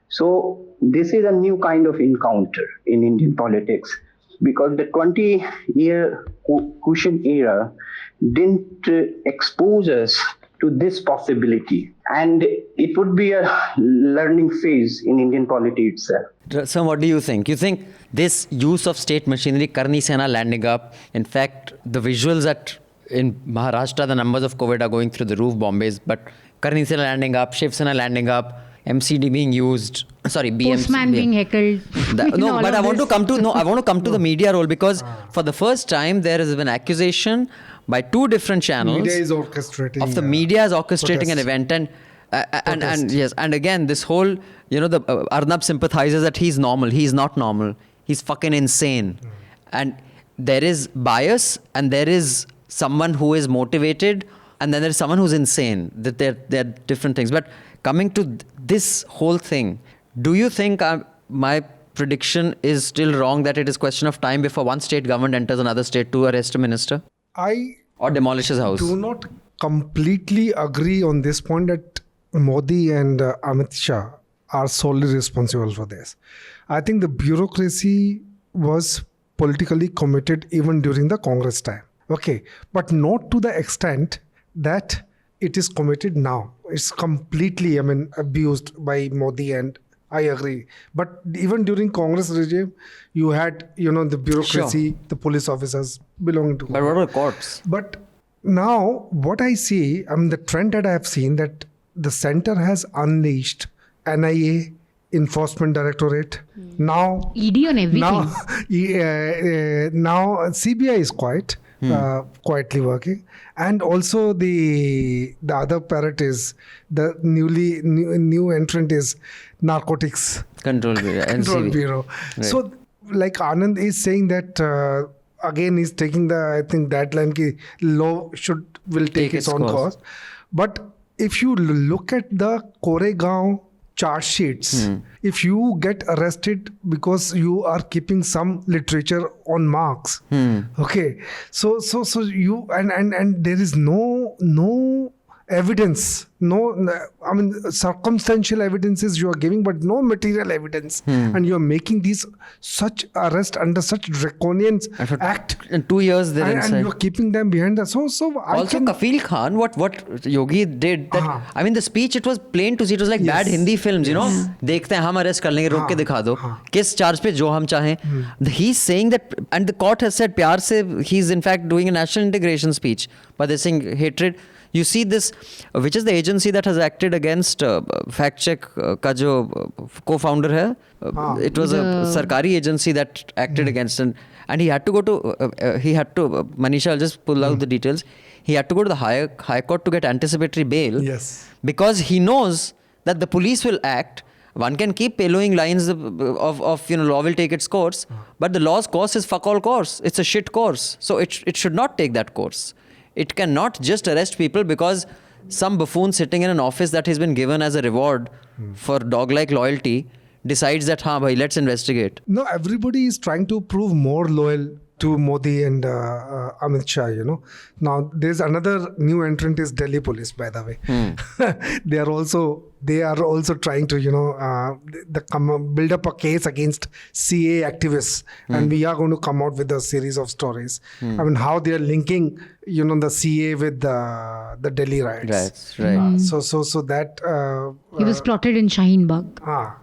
So this is a new kind of encounter in Indian politics, because the 20-year cushion era didn't expose us to this possibility. And it would be a learning phase in Indian polity itself. So what do you think? You think this use of state machinery, Karni Sena landing up, in fact, the visuals in Maharashtra, the numbers of COVID are going through the roof, Bombay's, but Karni Sena landing up, Shiv Sena landing up, MCD being used, BMC. Postman being heckled. No, but I want to come to the media role, because for the first time there has been accusation by two different channels. Media is orchestrating. Of the media is orchestrating protest. an event, and yes, and again this whole, the Arnab sympathizes that he's normal. He's not normal. He's fucking insane. And there is bias, and there is someone who is motivated, and then there is someone who's insane. That they're different things. But coming to this whole thing, do you think my prediction is still wrong, that it is question of time before one state government enters another state to arrest a minister? Or demolishes house? Do not completely agree on this point that Modi and Amit Shah are solely responsible for this. I think the bureaucracy was politically committed even during the Congress time. Okay, but not to the extent that it is committed now. It's completely, abused by Modi, and I agree. But even during Congress regime, you had, the bureaucracy, Sure. the police officers belonging to But what about courts? But now what I see, the trend that I have seen, that the center has unleashed NIA, Enforcement Directorate. Now ED on everything. Now CBI is quietly working, and also the other parrot is the new entrant is Narcotics Control Bureau. Control NCB. Bureau. Right. So like Anand is saying that again he's taking I think that line ki law will take its own course. But if you look at the Koregaon charge sheets, if you get arrested because you are keeping some literature on marks, okay, so you and there is no evidence, circumstantial evidences you are giving, but no material evidence, and you are making such arrest under such draconian act. In 2 years they're And inside. you are keeping them behind the Also, Kafil Khan, what Yogi did, that the speech, it was plain to see. It was like bad Hindi films, Dekhte hain, hum arrest kar lenge, rok ke dikha do. Kis charge pe jo hum chahein. He's saying that, and the court has said, pyar se, he's in fact doing a national integration speech. But they're saying hatred. You see this, which is the agency that has acted against Fact Check ka jo co-founder hai. It was a sarkari agency that acted against, and he had to go to, Manisha, I'll just pull out the details. He had to go to the High Court to get anticipatory bail. Yes. Because he knows that the police will act One can keep pillowing lines of law will take its course, but the law's course is fuck all course. It's a shit course. So it should not take that course. It cannot just arrest people because some buffoon sitting in an office that has been given as a reward for dog-like loyalty decides that, bhai, let's investigate. No, everybody is trying to prove more loyal to Modi and Amit Shah, Now, there's another new entrant is Delhi police, by the way. They are also trying to, build up a case against CA activists. And we are going to come out with a series of stories. I mean, how they are linking, the CA with the Delhi riots. Right. So that... He was plotted in Shaheen Bagh.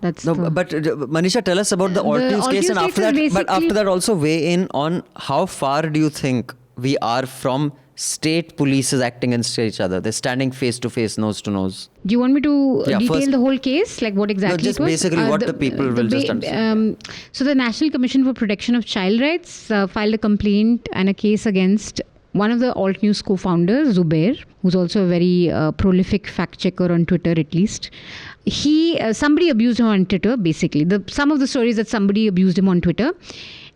That's But Manisha, tell us about the alt news case, and after that also weigh in on how far do you think we are from state polices acting against each other? They're standing face to face, nose to nose. Do you want me to detail first, the whole case? Like what exactly just it was? basically what the people will just understand. So the National Commission for Protection of Child Rights filed a complaint and a case against one of the Alt News co-founders, Zubair, who's also a very prolific fact checker on Twitter, at least. Somebody abused him on Twitter, basically. Some of the stories that somebody abused him on Twitter,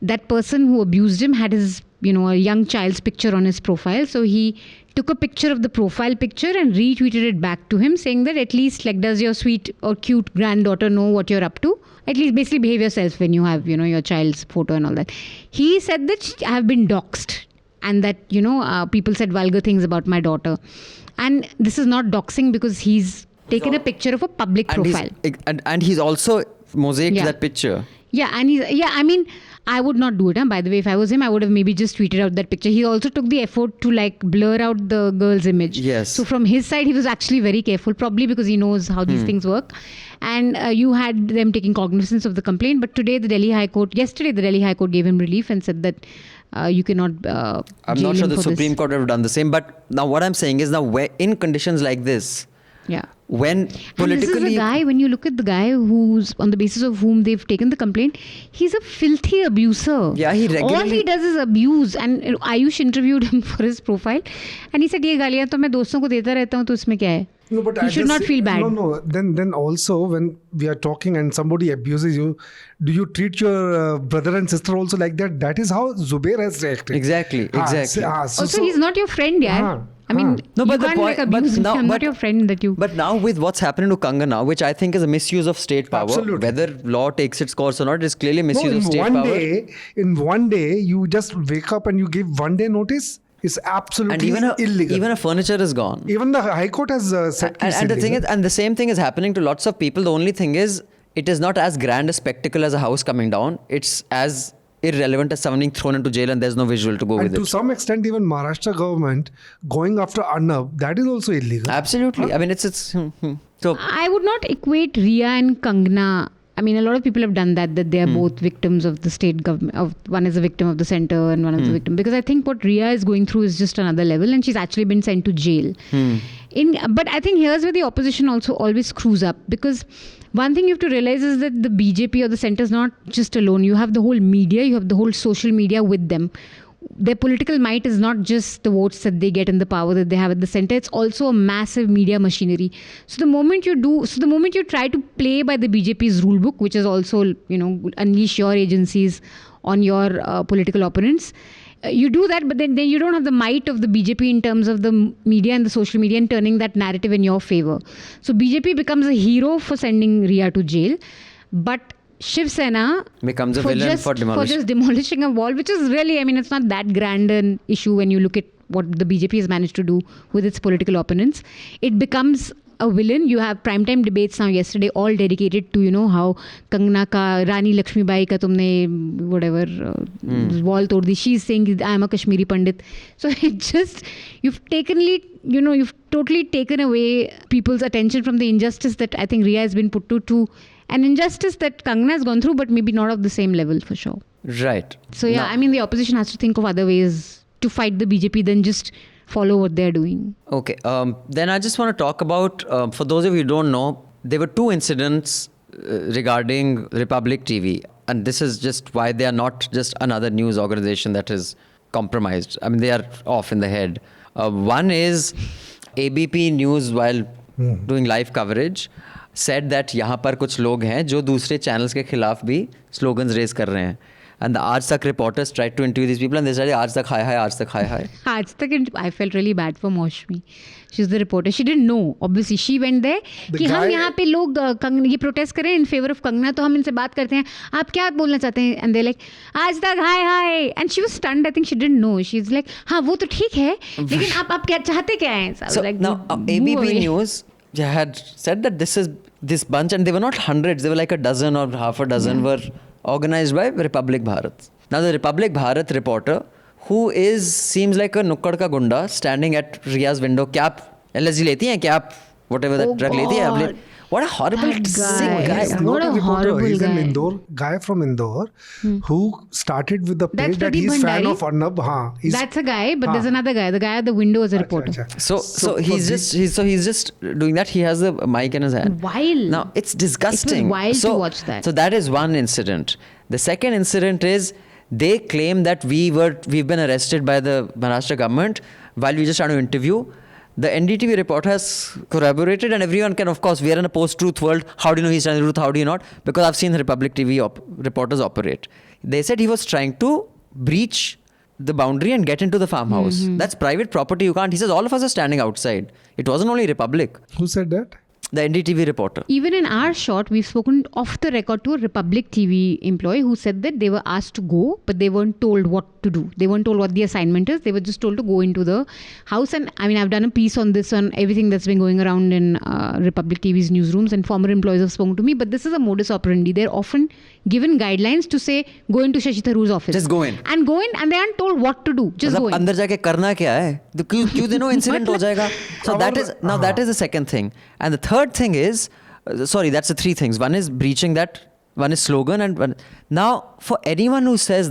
that person who abused him had his, a young child's picture on his profile. So he took a picture of the profile picture and retweeted it back to him, saying that at least, does your sweet or cute granddaughter know what you're up to? At least basically behave yourself when you have, your child's photo and all that. He said that I have been doxed. And that, people said vulgar things about my daughter. And this is not doxing because he's taken a picture of a public profile. And he's also mosaicked that picture. Yeah, and I would not do it. By the way, if I was him, I would have maybe just tweeted out that picture. He also took the effort to blur out the girl's image. Yes. So from his side, he was actually very careful, probably because he knows how these things work. And you had them taking cognizance of the complaint. But yesterday, the Delhi High Court gave him relief and said that you cannot I'm not sure the Supreme Court would have done the same. But now what I'm saying is in conditions like this, when politically... And this is the guy, when you look at the guy who's on the basis of whom they've taken the complaint, he's a filthy abuser. Yeah, he regularly... All he does is abuse. And Ayush interviewed him for his profile. And he said, ye gaaliyan to main doston ko deta rehta hu, to isme kya hai? No, but you should not feel bad. No. Then also when we are talking and somebody abuses you, do you treat your brother and sister also like that? That is how Zubair has reacted. Exactly. Also, he's not your friend, yaar. I mean, no, but you can't abuse me. I'm not your friend that you... But now with what's happening to Kangana, which I think is a misuse of state power, Absolutely. Whether law takes its course or not, it is clearly misuse of state power. In one day, you just wake up and you give 1 day notice. Is absolutely illegal. Even a furniture is gone. Even the High Court has said and the thing is, and the same thing is happening to lots of people. The only thing is, it is not as grand a spectacle as a house coming down. It's as irrelevant as someone being thrown into jail and there's no visual to go with it. And to some extent, even Maharashtra government going after Arnab, that is also illegal. Absolutely. I mean, it's so. I would not equate Riya and Kangana. I mean, a lot of people have done that they are both victims of the state government. One is a victim of the center and one is a victim. Because I think what Riya is going through is just another level, and she's actually been sent to jail. But I think here's where the opposition also always screws up. Because one thing you have to realize is that the BJP or the center is not just alone. You have the whole media, you have the whole social media with them. Their political might is not just the votes that they get and the power that they have at the center. It's also a massive media machinery. So the moment you try to play by the BJP's rule book, which is also, unleash your agencies on your political opponents, you do that, but then you don't have the might of the BJP in terms of the media and the social media and turning that narrative in your favor. So BJP becomes a hero for sending Riya to jail, but Shiv Sena becomes a villain for just demolishing a wall, which is really, it's not that grand an issue when you look at what the BJP has managed to do with its political opponents. It becomes a villain. You have primetime debates now yesterday, all dedicated to, how Kangana ka, Rani Lakshmibai ka tumne, whatever, wall tod di. She's saying, I am a Kashmiri Pandit. So you've totally taken away people's attention from the injustice that I think Riya has been put to an injustice that Kangana has gone through, but maybe not of the same level for sure. Right. So the opposition has to think of other ways to fight the BJP than just follow what they're doing. Okay. Then I just want to talk about, for those of you who don't know, there were 2 incidents regarding Republic TV. And this is just why they are not just another news organization that is compromised. I mean, they are off in the head. One is ABP News while doing live coverage. said that यहाँ पर कुछ लोग हैं जो दूसरे channels के खिलाफ भी slogans raise कर रहे हैं. And the Aaj Tak reporters tried to interview these people and they said, Aaj Tak, hi, Aaj Tak, hi. Aaj Tak, I felt really bad for Maushmi. She's the reporter. She didn't know. Obviously, she went there कि हम यहाँ पे लोग ये protest करें in favor of Kangana, तो हम इनसे बात करते हैं. आप क्या बोलना चाहते हैं? And they're like, Aaj Tak, hi. And she was stunned. I think she didn't know. She's like, हाँ वो तो ठीक है, लेकिन आप क्या चाहते क्या हैं? So like, now ABP News had said that this bunch, and they were not hundreds, they were like a dozen or half a dozen were organized by Republic Bharat. Now the Republic Bharat reporter, who seems like a nukkad ka gunda standing at Ria's window, क्या आप LSD लेती हैं, क्या आप whatever that drug लेती हैं? What a horrible sick guy. He's not a reporter. He's an Indore guy from Indore who started with the page that he's fan of Arnab. That's a guy, but there's another guy. The guy at the window is a reporter. So he's just doing that. He has the mic in his hand. Wild. Now it's disgusting. It was wild to watch that. So that is one incident. The second incident is they claim that we've been arrested by the Maharashtra government while we just trying to interview. The NDTV report has corroborated, and everyone can, of course, we are in a post-truth world. How do you know he's telling the truth? How do you not? Because I've seen the Republic TV reporters operate. They said he was trying to breach the boundary and get into the farmhouse. Mm-hmm. That's private property. You can't. He says all of us are standing outside. It wasn't only Republic. Who said that? The NDTV reporter. Even in our shot, we've spoken off the record to a Republic TV employee who said that they were asked to go, but they weren't told what to do. They weren't told what the assignment is. They were just told to go into the house. And I mean, I've done a piece on this, on everything that's been going around in Republic TV's newsrooms, and former employees have spoken to me. But this is a modus operandi. They're often given guidelines to say, go into Shashi Tharoor's office. Just go in. And go in, and they aren't told what to do. Just go in. अंदर जाके करना क्या है? क्यों दिनों incident हो जाएगा? So that is the second thing. And the third thing is, sorry, that's the three things. One is breaching that. One is slogan, and one. Now, for anyone who says,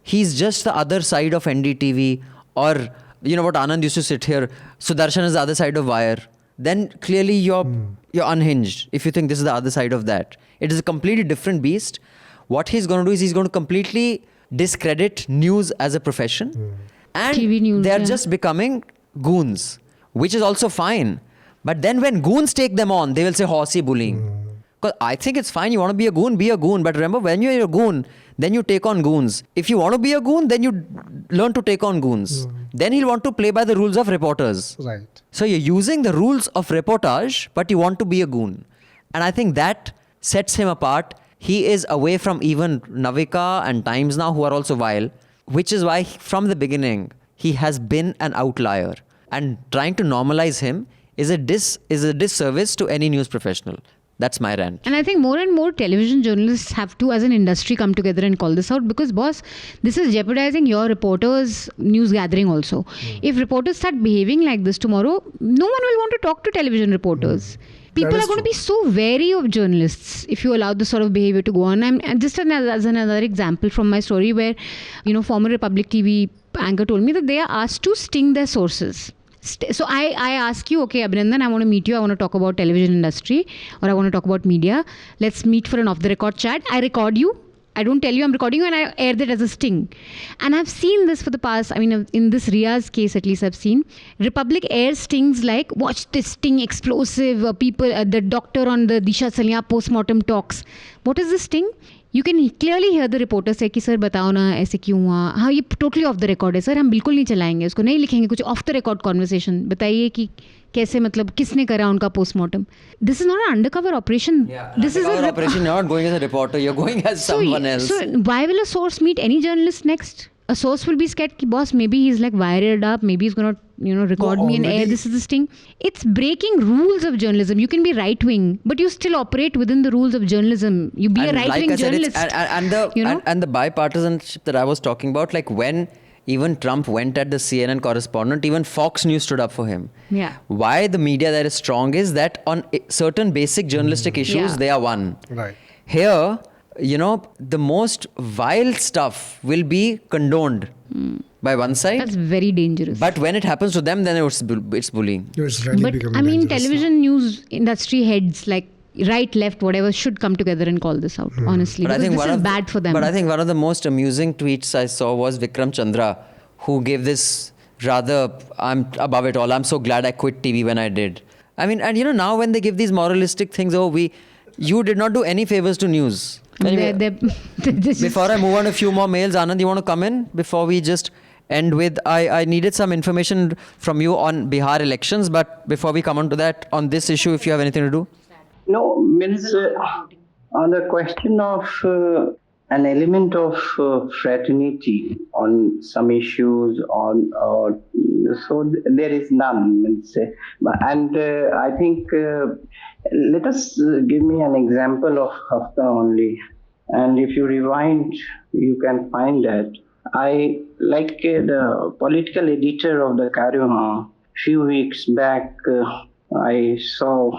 he's just the other side of NDTV, or you know what Anand used to sit here, Sudarshan is the other side of wire. Then clearly you're unhinged if you think this is the other side of that. It is a completely different beast. What he's going to do is he's going to completely discredit news as a profession, and TV news, they're just becoming goons, which is also fine. But then when goons take them on, they will say horsey bullying. Because I think it's fine. You want to be a goon, be a goon. But remember, when you're a goon, then you take on goons. If you want to be a goon, then you learn to take on goons. Then he'll want to play by the rules of reporters. Right. So you're using the rules of reportage, but you want to be a goon. And I think that sets him apart. He is away from even Navika and Times Now, who are also vile, which is why from the beginning, he has been an outlier. And trying to normalize him is a disservice to any news professional. That's my rant. And I think more and more television journalists have to, as an industry, come together and call this out, because, boss, this is jeopardizing your reporters' news gathering also. If reporters start behaving like this tomorrow, no one will want to talk to television reporters. People are going to be so wary of journalists if you allow this sort of behavior to go on. And just as another example from my story where, former Republic TV anchor told me that they are asked to sting their sources. So I ask you, okay, Abhinandan, I want to meet you. I want to talk about television industry, or I want to talk about media. Let's meet for an off-the-record chat. I record you. I don't tell you I'm recording you, and I air that as a sting. And I've seen this for the past, in this Ria's case at least, I've seen Republic air stings like, watch this sting, explosive, people, the doctor on the Disha Salia post-mortem talks. What is this sting? You can clearly hear the reporter say कि sir बताओ ना ऐसे क्यों हुआ. हाँ, ये totally off the record है sir, हम बिल्कुल नहीं चलाएंगे उसको, नहीं लिखेंगे, कुछ off the record conversation. बताइए कि कैसे, मतलब किसने करा उनका postmortem. This is not an undercover operation. Yeah, this is an operation. You're not going as a reporter. You're going as someone else. So why will a source meet any journalist next? A source will be scared कि boss, maybe he's like wired up, maybe he's going to record me and air this is the sting. It's breaking rules of journalism. You can be right wing, but you still operate within the rules of journalism. You be and a right wing journalist. And the bipartisanship that I was talking about, like when even Trump went at the CNN correspondent, even Fox News stood up for him. Yeah. Why the media that is strong is that on certain basic journalistic issues, they are one. Right. Here, the most vile stuff will be condoned by one side. That's very dangerous. But when it happens to them, then it's bullying. It's really becoming dangerous television news industry heads like right, left, whatever should come together and call this out, honestly. But because this is bad for them. But I think one of the most amusing tweets I saw was Vikram Chandra, who gave this rather, I'm above it all, I'm so glad I quit TV when I did. I mean, and now when they give these moralistic things, you did not do any favors to news. Anyway, before I move on to a few more mails, Anand, you want to come in before we just end with, I needed some information from you on Bihar elections, but before we come on to that, on this issue, if you have anything to do. No, means on the question of an element of fraternity on some issues, so there is none. Means, and I think let us give me an example of Hafta only, and if you rewind, you can find that. I like the political editor of the Karima. Few weeks back, I saw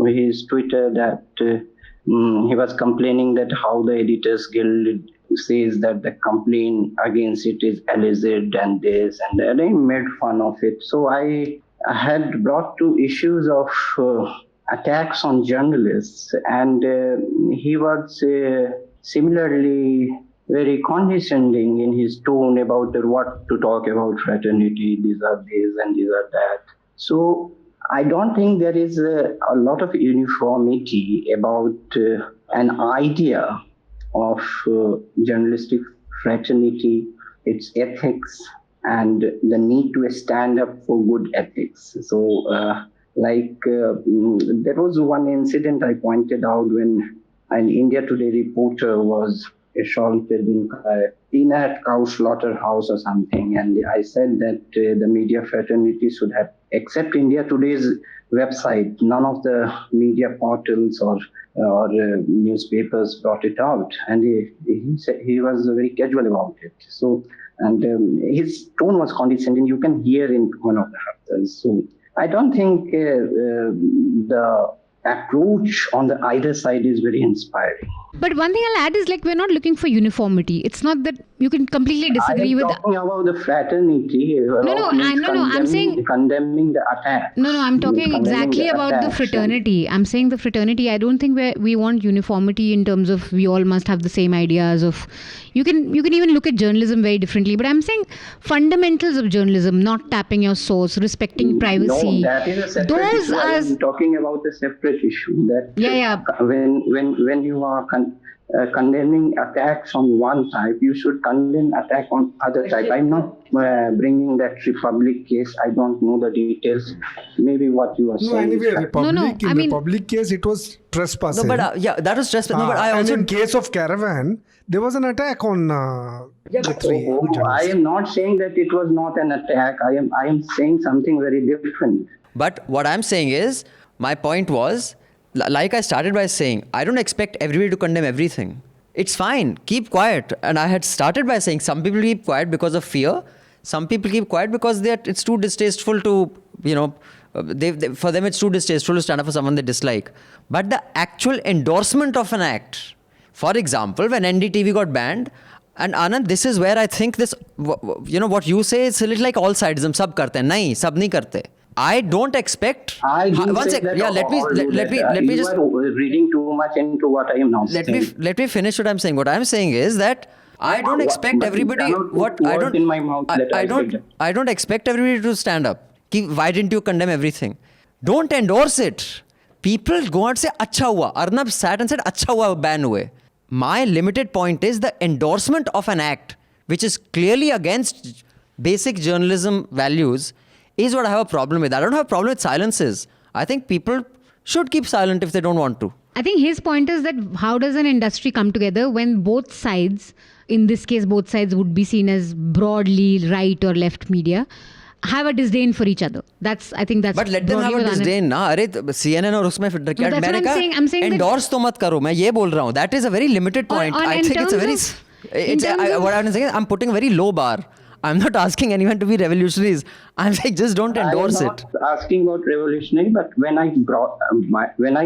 his Twitter that he was complaining that how the Editors Guild says that the complaint against it is alleged and this and that. I made fun of it. So I had brought two issues of attacks on journalists, and he was similarly very condescending in his tone about what to talk about fraternity, these are this and these are that. So I don't think there is a lot of uniformity about an idea of journalistic fraternity, its ethics, and the need to stand up for good ethics. So there was one incident I pointed out when an India Today reporter was assaulted in a cow slaughterhouse or something, and I said that the media fraternity should have, except India Today's website, none of the media portals or newspapers brought it out, and he said he was very casual about it. So, and his tone was condescending. You can hear in one of the chapters. So I don't think the approach on the either side is very inspiring. But one thing I'll add is we're not looking for uniformity. It's not that you can completely disagree with. I'm talking about the fraternity. I'm saying condemning the attack. I'm talking exactly about the fraternity. I'm saying the fraternity. I don't think we want uniformity in terms of we all must have the same ideas of. You can even look at journalism very differently. But I'm saying fundamentals of journalism, not tapping your source, respecting privacy. No, that is a separate issue. I'm talking about a separate issue. When you are condemning attacks on one type, you should condemn attack on other type. I'm not bringing that Republic case. I don't know the details. Maybe what you are saying. Anyway, Republic case, it was trespassing. No, but that was trespassing. No, but I also. And in case of Caravan, there was an attack on the three. I am not saying that it was not an attack. I am saying something very different. But what I'm saying is, my point was, like I started by saying, I don't expect everybody to condemn everything. It's fine. Keep quiet. And I had started by saying some people keep quiet because of fear. Some people keep quiet because it's too distasteful to, for them it's too distasteful to stand up for someone they dislike. But the actual endorsement of an act, for example, when NDTV got banned, and Anand, this is where I think this, what you say is a little like all sidism. Sab karte hain. Nahi, sab nahi karte. I don't expect. Let me just. You are reading too much into what I am now saying. Let me finish what I'm saying. What I'm saying is that I don't expect everybody. I don't expect everybody to stand up. Why didn't you condemn everything? Don't endorse it. People go and say, "Acha hua." Arnab sat and said, "Acha hua, ban hue." My limited point is the endorsement of an act which is clearly against basic journalism values is what I have a problem with. I don't have a problem with silences. I think people should keep silent if they don't want to. I think his point is that how does an industry come together when both sides, in this case both sides would be seen as broadly right or left media, have a disdain for each other. I think that's. But let them have a disdain, na? अरे CNN और उसमें मैंने कहा I'm saying endorse तो मत करो. मैं ये बोल रहा हूँ. That is a very limited point. I think it's a very. What I'm saying is I'm putting a very low bar. I'm not asking anyone to be revolutionaries. I'm saying just don't endorse it. I'm not asking about revolutionary, but when I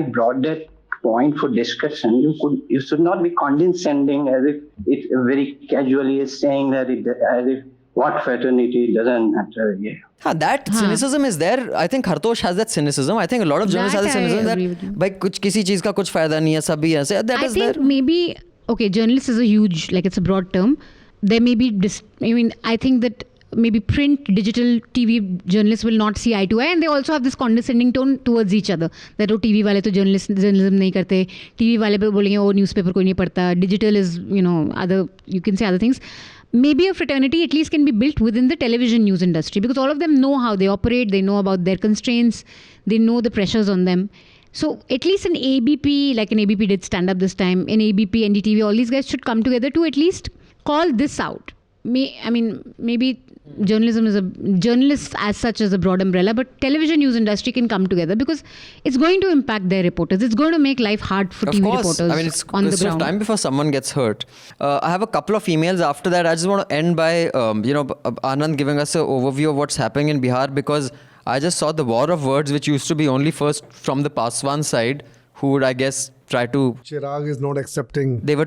brought that point for discussion, you should not be condescending as if it very casually is saying that as if what fraternity doesn't matter. Yeah. That cynicism is there. I think Hartosh has that cynicism. I think a lot of journalists have that cynicism that by किसी चीज का कुछ फायदा नहीं है, सब भी ऐसे. That is there. I think maybe journalist is a huge, it's a broad term. There may be I think that maybe print, digital, TV journalists will not see eye to eye, and they also have this condescending tone towards each other. That TV wale to journalism nahi karte, TV wale pe bolenge oh newspaper koi nahi padhta, digital is other, you can say other things. Maybe a fraternity at least can be built within the television news industry, because all of them know how they operate, they know about their constraints, they know the pressures on them. So at least an ABP, like an ABP did stand up this time, an ABP, NDTV, all these guys should come together to at least call this out. Maybe journalism is journalists as such as a broad umbrella, but television news industry can come together, because it's going to impact their reporters. It's going to make life hard for TV reporters I mean, it's on the ground. time before someone gets hurt. I have a couple of emails after that. I just want to end by Anand giving us an overview of what's happening in Bihar, because I just saw the war of words, which used to be only first from the Paswan side, who would, I guess, try to... Chirag is not accepting. They were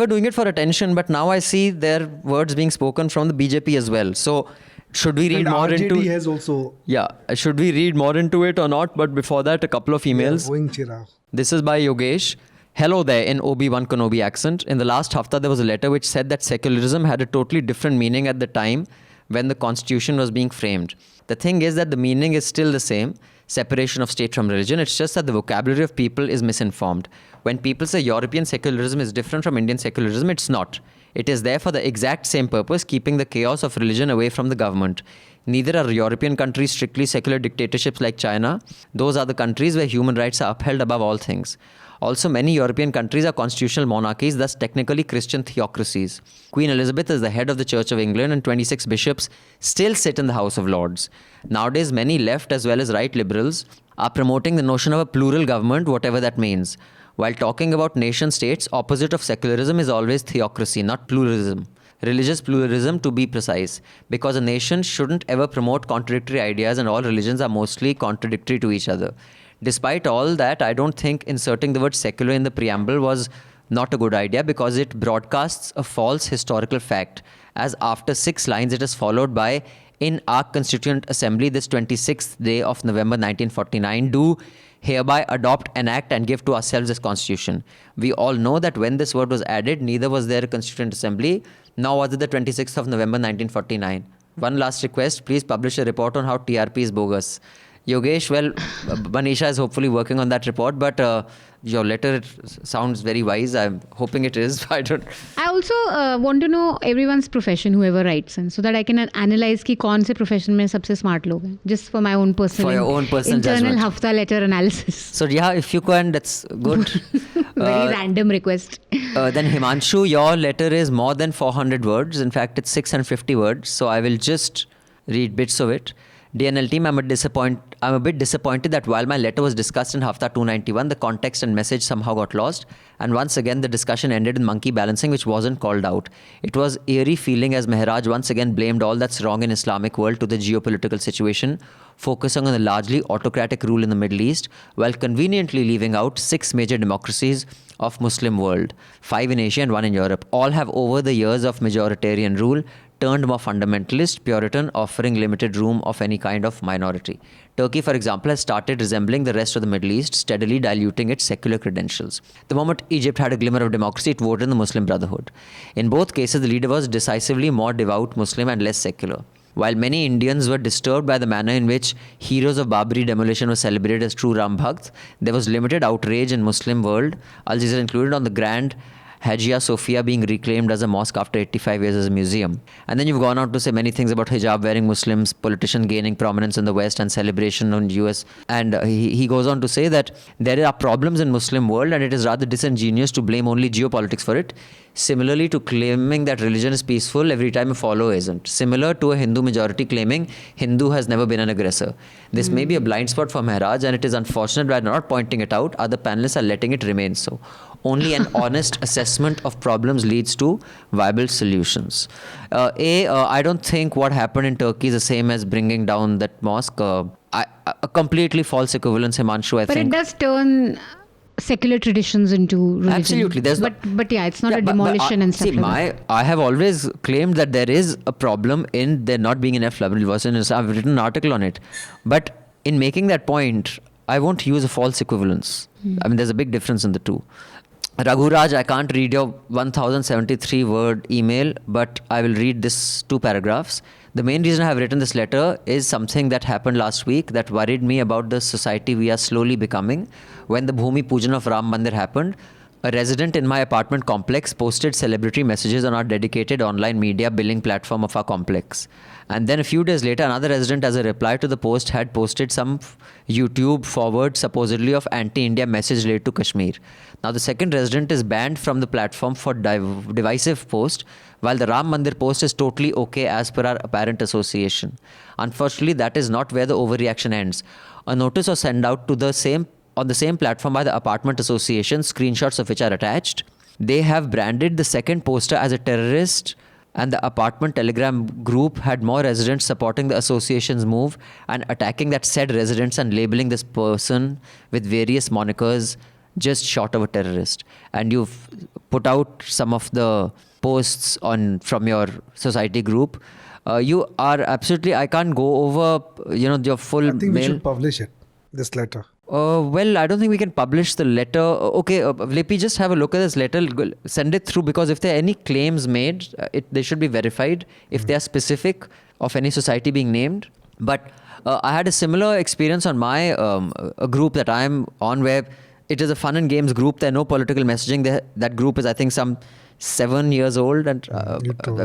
doing it for attention, but now I see their words being spoken from the BJP as well. So should we read more RJD into... has also... Yeah, should we read more into it or not? But before that, a couple of emails. Going Chirag. This is by Yogesh. Hello there in Obi-Wan Kenobi accent. In the last hafta, there was a letter which said that secularism had a totally different meaning at the time when the constitution was being framed. The thing is that the meaning is still the same, separation of state from religion. It's just that the vocabulary of people is misinformed. When people say European secularism is different from Indian secularism, it's not. It is there for the exact same purpose, keeping the chaos of religion away from the government. Neither are European countries strictly secular dictatorships like China. Those are the countries where human rights are upheld above all things. Also, many European countries are constitutional monarchies, thus technically Christian theocracies. Queen Elizabeth is the head of the Church of England, and 26 bishops still sit in the House of Lords. Nowadays, many left as well as right liberals are promoting the notion of a plural government, whatever that means. While talking about nation states, opposite of secularism is always theocracy, not pluralism. Religious pluralism, to be precise, because a nation shouldn't ever promote contradictory ideas, and all religions are mostly contradictory to each other. Despite all that, I don't think inserting the word secular in the preamble was not a good idea, because it broadcasts a false historical fact, as after 6 lines it is followed by, in our Constituent Assembly this 26th day of November 1949, do hereby adopt, enact and give to ourselves this constitution. We all know that when this word was added, neither was there a Constituent Assembly, nor was it the 26th of November 1949. One last request, please publish a report on how TRP is bogus. Yogesh, well, Banisha is hopefully working on that report, but your letter sounds very wise. I'm hoping it is. I also want to know everyone's profession, whoever writes, and so that I can analyze ki kaun se profession mein sabse smart log hain, just for my own personal, for your own personal internal judgment. hafta letter analysis. So yeah, if you can, that's good. Very random request. Then Himanshu, your letter is more than 400 words. In fact, it's 650 words. So I will just read bits of it. DNL team, I'm a bit disappointed that while my letter was discussed in Hafta 291, the context and message somehow got lost. And once again, the discussion ended in monkey balancing, which wasn't called out. It was eerie feeling as Mehraj once again blamed all that's wrong in Islamic world to the geopolitical situation, focusing on the largely autocratic rule in the Middle East, while conveniently leaving out 6 major democracies of Muslim world, 5 in Asia and 1 in Europe. All have over the years of majoritarian rule turned more fundamentalist, Puritan, offering limited room of any kind of minority. Turkey, for example, has started resembling the rest of the Middle East, steadily diluting its secular credentials. The moment Egypt had a glimmer of democracy, it voted in the Muslim Brotherhood. In both cases, the leader was decisively more devout Muslim and less secular. While many Indians were disturbed by the manner in which heroes of Babri demolition were celebrated as true Ram Bhakt, there was limited outrage in Muslim world, Al Jazeera included, on the grand Hagia Sophia being reclaimed as a mosque after 85 years as a museum. And then you've gone on to say many things about hijab wearing Muslims, politicians gaining prominence in the West, and celebration in the US. And he goes on to say that there are problems in Muslim world, and it is rather disingenuous to blame only geopolitics for it. Similarly to claiming that religion is peaceful every time a follower isn't. Similar to a Hindu majority claiming Hindu has never been an aggressor. This may be a blind spot for Mehraj, and it is unfortunate by not pointing it out. Other panelists are letting it remain so. Only an honest assessment of problems leads to viable solutions. I don't think what happened in Turkey is the same as bringing down that mosque. A completely false equivalence, Himanshu, I think. But it does turn secular traditions into religion. Absolutely. But yeah, it's not a demolition and stuff like that. I have always claimed that there is a problem in there not being enough liberalism. I've written an article on it. But in making that point, I won't use a false equivalence. I mean, there's a big difference in the two. Raghuraj, I can't read your 1073 word email, but I will read this 2 paragraphs. The main reason I have written this letter is something that happened last week that worried me about the society we are slowly becoming. When the Bhumi Pujan of Ram Mandir happened, a resident in my apartment complex posted celebrity messages on our dedicated online media billing platform of our complex. And then a few days later, another resident, as a reply to the post, had posted some YouTube forward supposedly of anti-India message related to Kashmir. Now the second resident is banned from the platform for divisive post, while the Ram Mandir post is totally okay as per our apparent association. Unfortunately, that is not where the overreaction ends. A notice was sent out to on the same platform by the apartment association, screenshots of which are attached. They have branded the second poster as a terrorist, and the apartment telegram group had more residents supporting the association's move and attacking that said residents and labeling this person with various monikers just short of a terrorist. And you've put out some of the posts from your society group. You are absolutely, I can't go over, your full I think we mail. should publish it, this letter. Well, I don't think we can publish the letter. Okay, Lippy, just have a look at this letter. Send it through, because if there are any claims made, they should be verified if they are specific of any society being named. But I had a similar experience on my a group that I'm on, where it is a fun and games group. There are no political messaging. That group is, I think, some 7 years old, and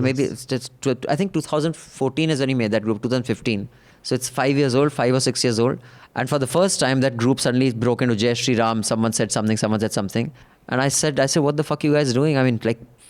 maybe it's just, I think 2014 is when he made that group, 2015. So it's 5 years old, 5 or 6 years old. And for the first time, that group suddenly broke into Jai Shri Ram. Someone said something. And I said, what the fuck are you guys doing? I mean,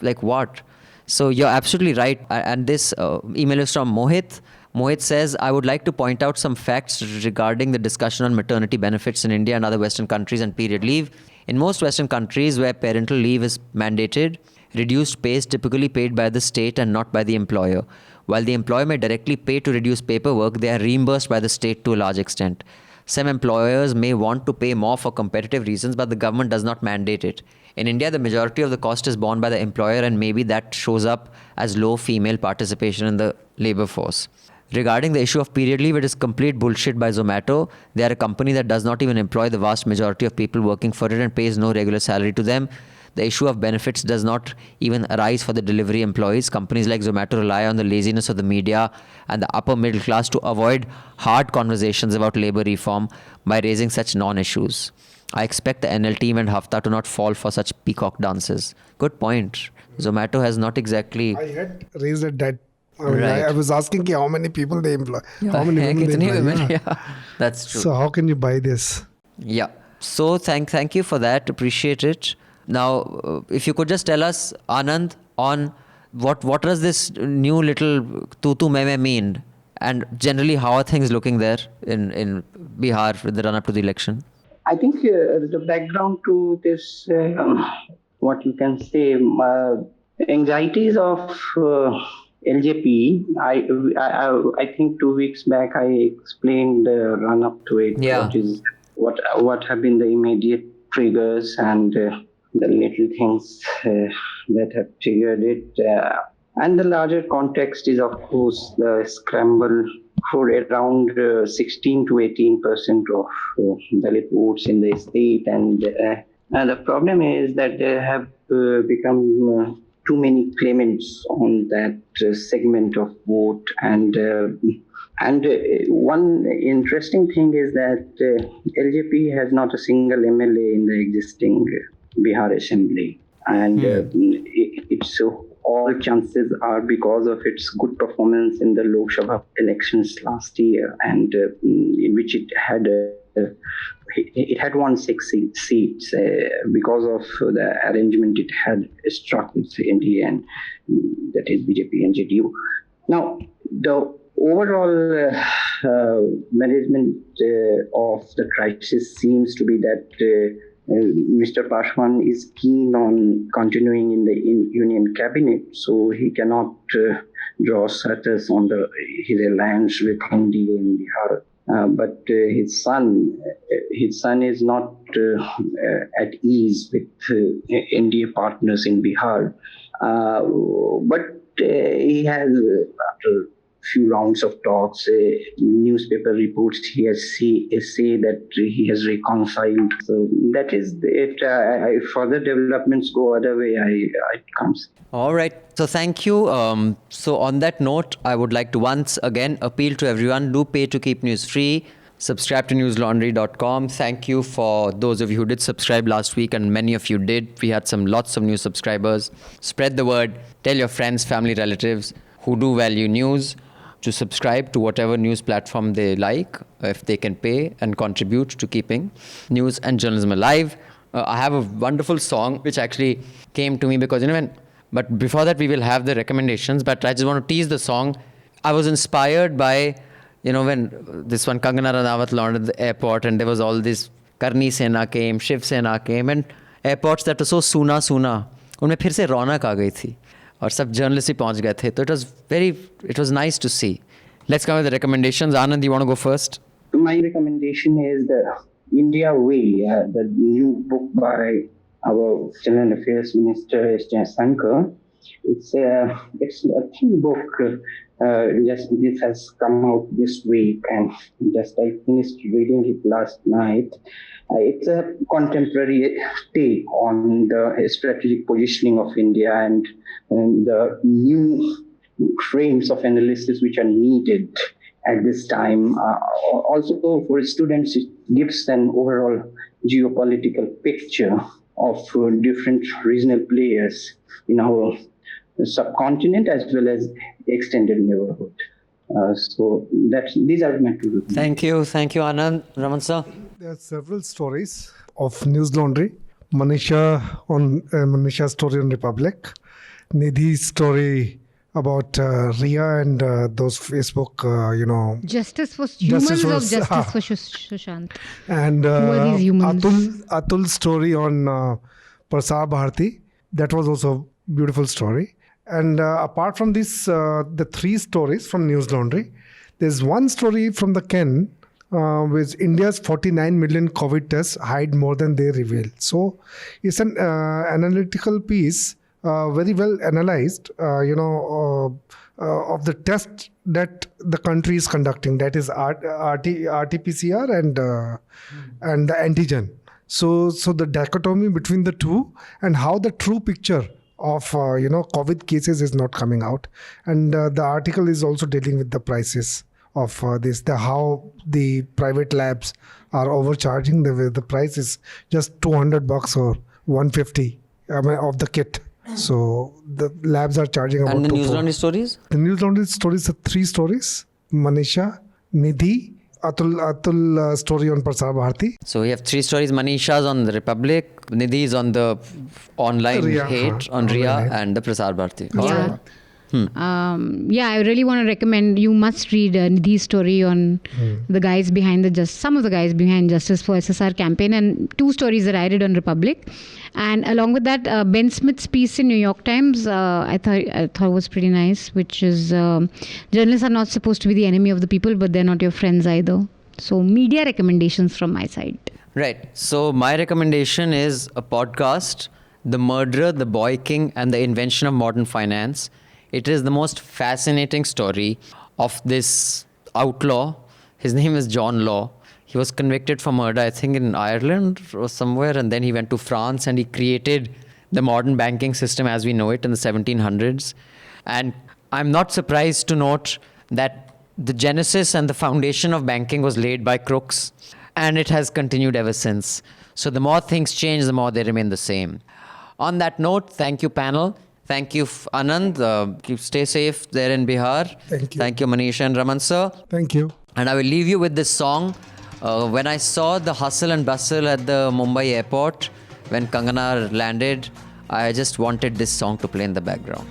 like what? So you're absolutely right. And this email is from Mohit. Mohit says, I would like to point out some facts regarding the discussion on maternity benefits in India and other Western countries and period leave. In most Western countries where parental leave is mandated, reduced pay is typically paid by the state and not by the employer. While the employer may directly pay to reduce paperwork, they are reimbursed by the state to a large extent. Some employers may want to pay more for competitive reasons, but the government does not mandate it. In India, the majority of the cost is borne by the employer, and maybe that shows up as low female participation in the labor force. Regarding the issue of period leave, it is complete bullshit by Zomato. They are a company that does not even employ the vast majority of people working for it and pays no regular salary to them. The issue of benefits does not even arise for the delivery employees. Companies like Zomato rely on the laziness of the media and the upper middle class to avoid hard conversations about labor reform by raising such non-issues. I expect the NL team and Hafta to not fall for such peacock dances. Good point. Zomato has not exactly... I had raised that. Right. I was asking how many people they employ. How many women they employ. Yeah, that's true. So how can you buy this? Yeah. So thank you for that. Appreciate it. Now, if you could just tell us, Anand, on what does this new little tutu meme mean, and generally how are things looking there in Bihar with the run-up to the election? I think the background to this, what you can say, anxieties of LJP. I think 2 weeks back I explained the run-up to it, which is what have been the immediate triggers and the little things that have triggered it. And the larger context is, of course, the scramble for around 16 to 18% of Dalit votes in the state. And the problem is that there have become too many claimants on that segment of vote. And one interesting thing is that LJP has not a single MLA in the existing Bihar Assembly, and it's all chances are because of its good performance in the Lok Sabha elections last year, and in which it had won 6 seats because of the arrangement it had struck with NDA, and that is BJP and JDU. Now, the overall management of the crisis seems to be that Mr. Paswan is keen on continuing in the union cabinet, so he cannot draw sutters on his alliance with NDA in Bihar. But his son is not at ease with NDA partners in Bihar. But he has, after few rounds of talks. Newspaper reports he has say that he has reconciled. So that is it. If further developments go other way, I can't say. All right. So thank you. So on that note, I would like to once again appeal to everyone, do pay to keep news free. Subscribe to newslaundry.com. Thank you for those of you who did subscribe last week, and many of you did. We had lots of new subscribers. Spread the word. Tell your friends, family, relatives who do value news to subscribe to whatever news platform they like, if they can pay and contribute to keeping news and journalism alive. I have a wonderful song which actually came to me because, but before that we will have the recommendations, but I just want to tease the song. I was inspired by, when this one Kangana Ranaut landed at the airport, and there was all this Karni Sena came, Shiv Sena came, and airports that were so soona, उनमें फिर से रौनक आ गई थी और सब journalist ही पहुंच गए थे. तो it was nice to see. Let's come with the recommendations. Anand, you want to go first? My recommendation is the India Way, the new book by our General Affairs Minister S. Jaishankar. It's a thin book. This has come out this week, and just I finished reading it last night. It's a contemporary take on the strategic positioning of India and the new frames of analysis which are needed at this time. Also, for students, it gives an overall geopolitical picture of different regional players in our subcontinent as well as extended neighborhood. So these are my two. Thank you, Anand. Raman sir. There are several stories of News Laundry. Manisha's story on Republic, Nidhi's story about Ria and those Facebook, Justice for humans for Sushant. And who are these humans? Atul's story on Prasar Bharati. That was also a beautiful story. And apart from this, the three stories from News Laundry, there's one story from the Ken, which India's 49 million COVID tests hide more than they reveal. So it's an analytical piece, very well analyzed, of the test that the country is conducting. That is RT-PCR and the antigen. So the dichotomy between the two and how the true picture of COVID cases is not coming out, and the article is also dealing with the prices of how the private labs are overcharging. The price is just $200 or $150 of the kit. So the labs are charging about. And the News Laundry stories? The News Laundry stories are three stories: Manisha, Nidhi, Atul story on Prasar Bharati. So we have three stories. Manisha's on the Republic, Nidhi's on the online hate on Ria, and the Prasar Bharati. Yeah. I really want to recommend, you must read Nidhi's story on the guys behind some of the guys behind Justice for SSR campaign, and two stories that I read on Republic. And along with that, Ben Smith's piece in New York Times, I thought was pretty nice, which is journalists are not supposed to be the enemy of the people, but they're not your friends either. So media recommendations from my side. Right. So my recommendation is a podcast, The Murderer, the Boy King, and the Invention of Modern Finance. It is the most fascinating story of this outlaw. His name is John Law. He was convicted for murder, I think, in Ireland or somewhere, and then he went to France and he created the modern banking system as we know it in the 1700s. And I'm not surprised to note that the genesis and the foundation of banking was laid by crooks, and it has continued ever since. So the more things change, the more they remain the same. On that note, thank you, panel. Thank you, Anand. Stay safe there in Bihar. Thank you. Thank you, Manisha and Raman sir. Thank you. And I will leave you with this song. When I saw the hustle and bustle at the Mumbai airport, when Kangana landed, I just wanted this song to play in the background.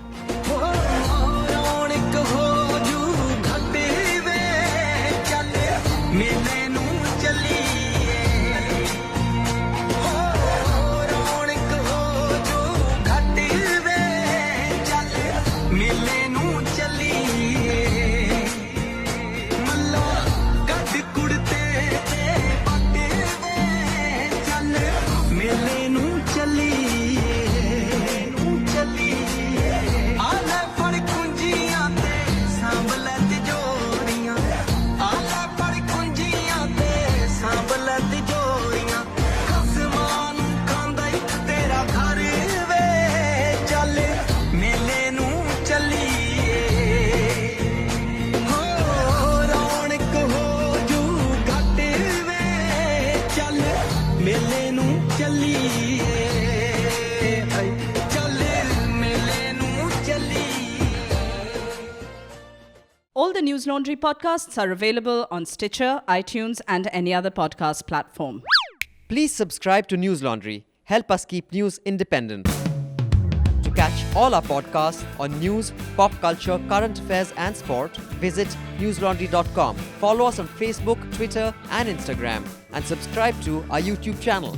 ਮੇਲੇ ਨੂੰ ਚੱਲੀਏ ਚੱਲ ਮੇਲੇ ਨੂੰ ਚੱਲੀਏ All the News Laundry podcasts are available on Stitcher, iTunes, and any other podcast platform. Please subscribe to News Laundry. Help us keep news independent. To catch all our podcasts on news, pop culture, current affairs, and sport, visit newslaundry.com. Follow us on Facebook, Twitter, and Instagram, and subscribe to our YouTube channel.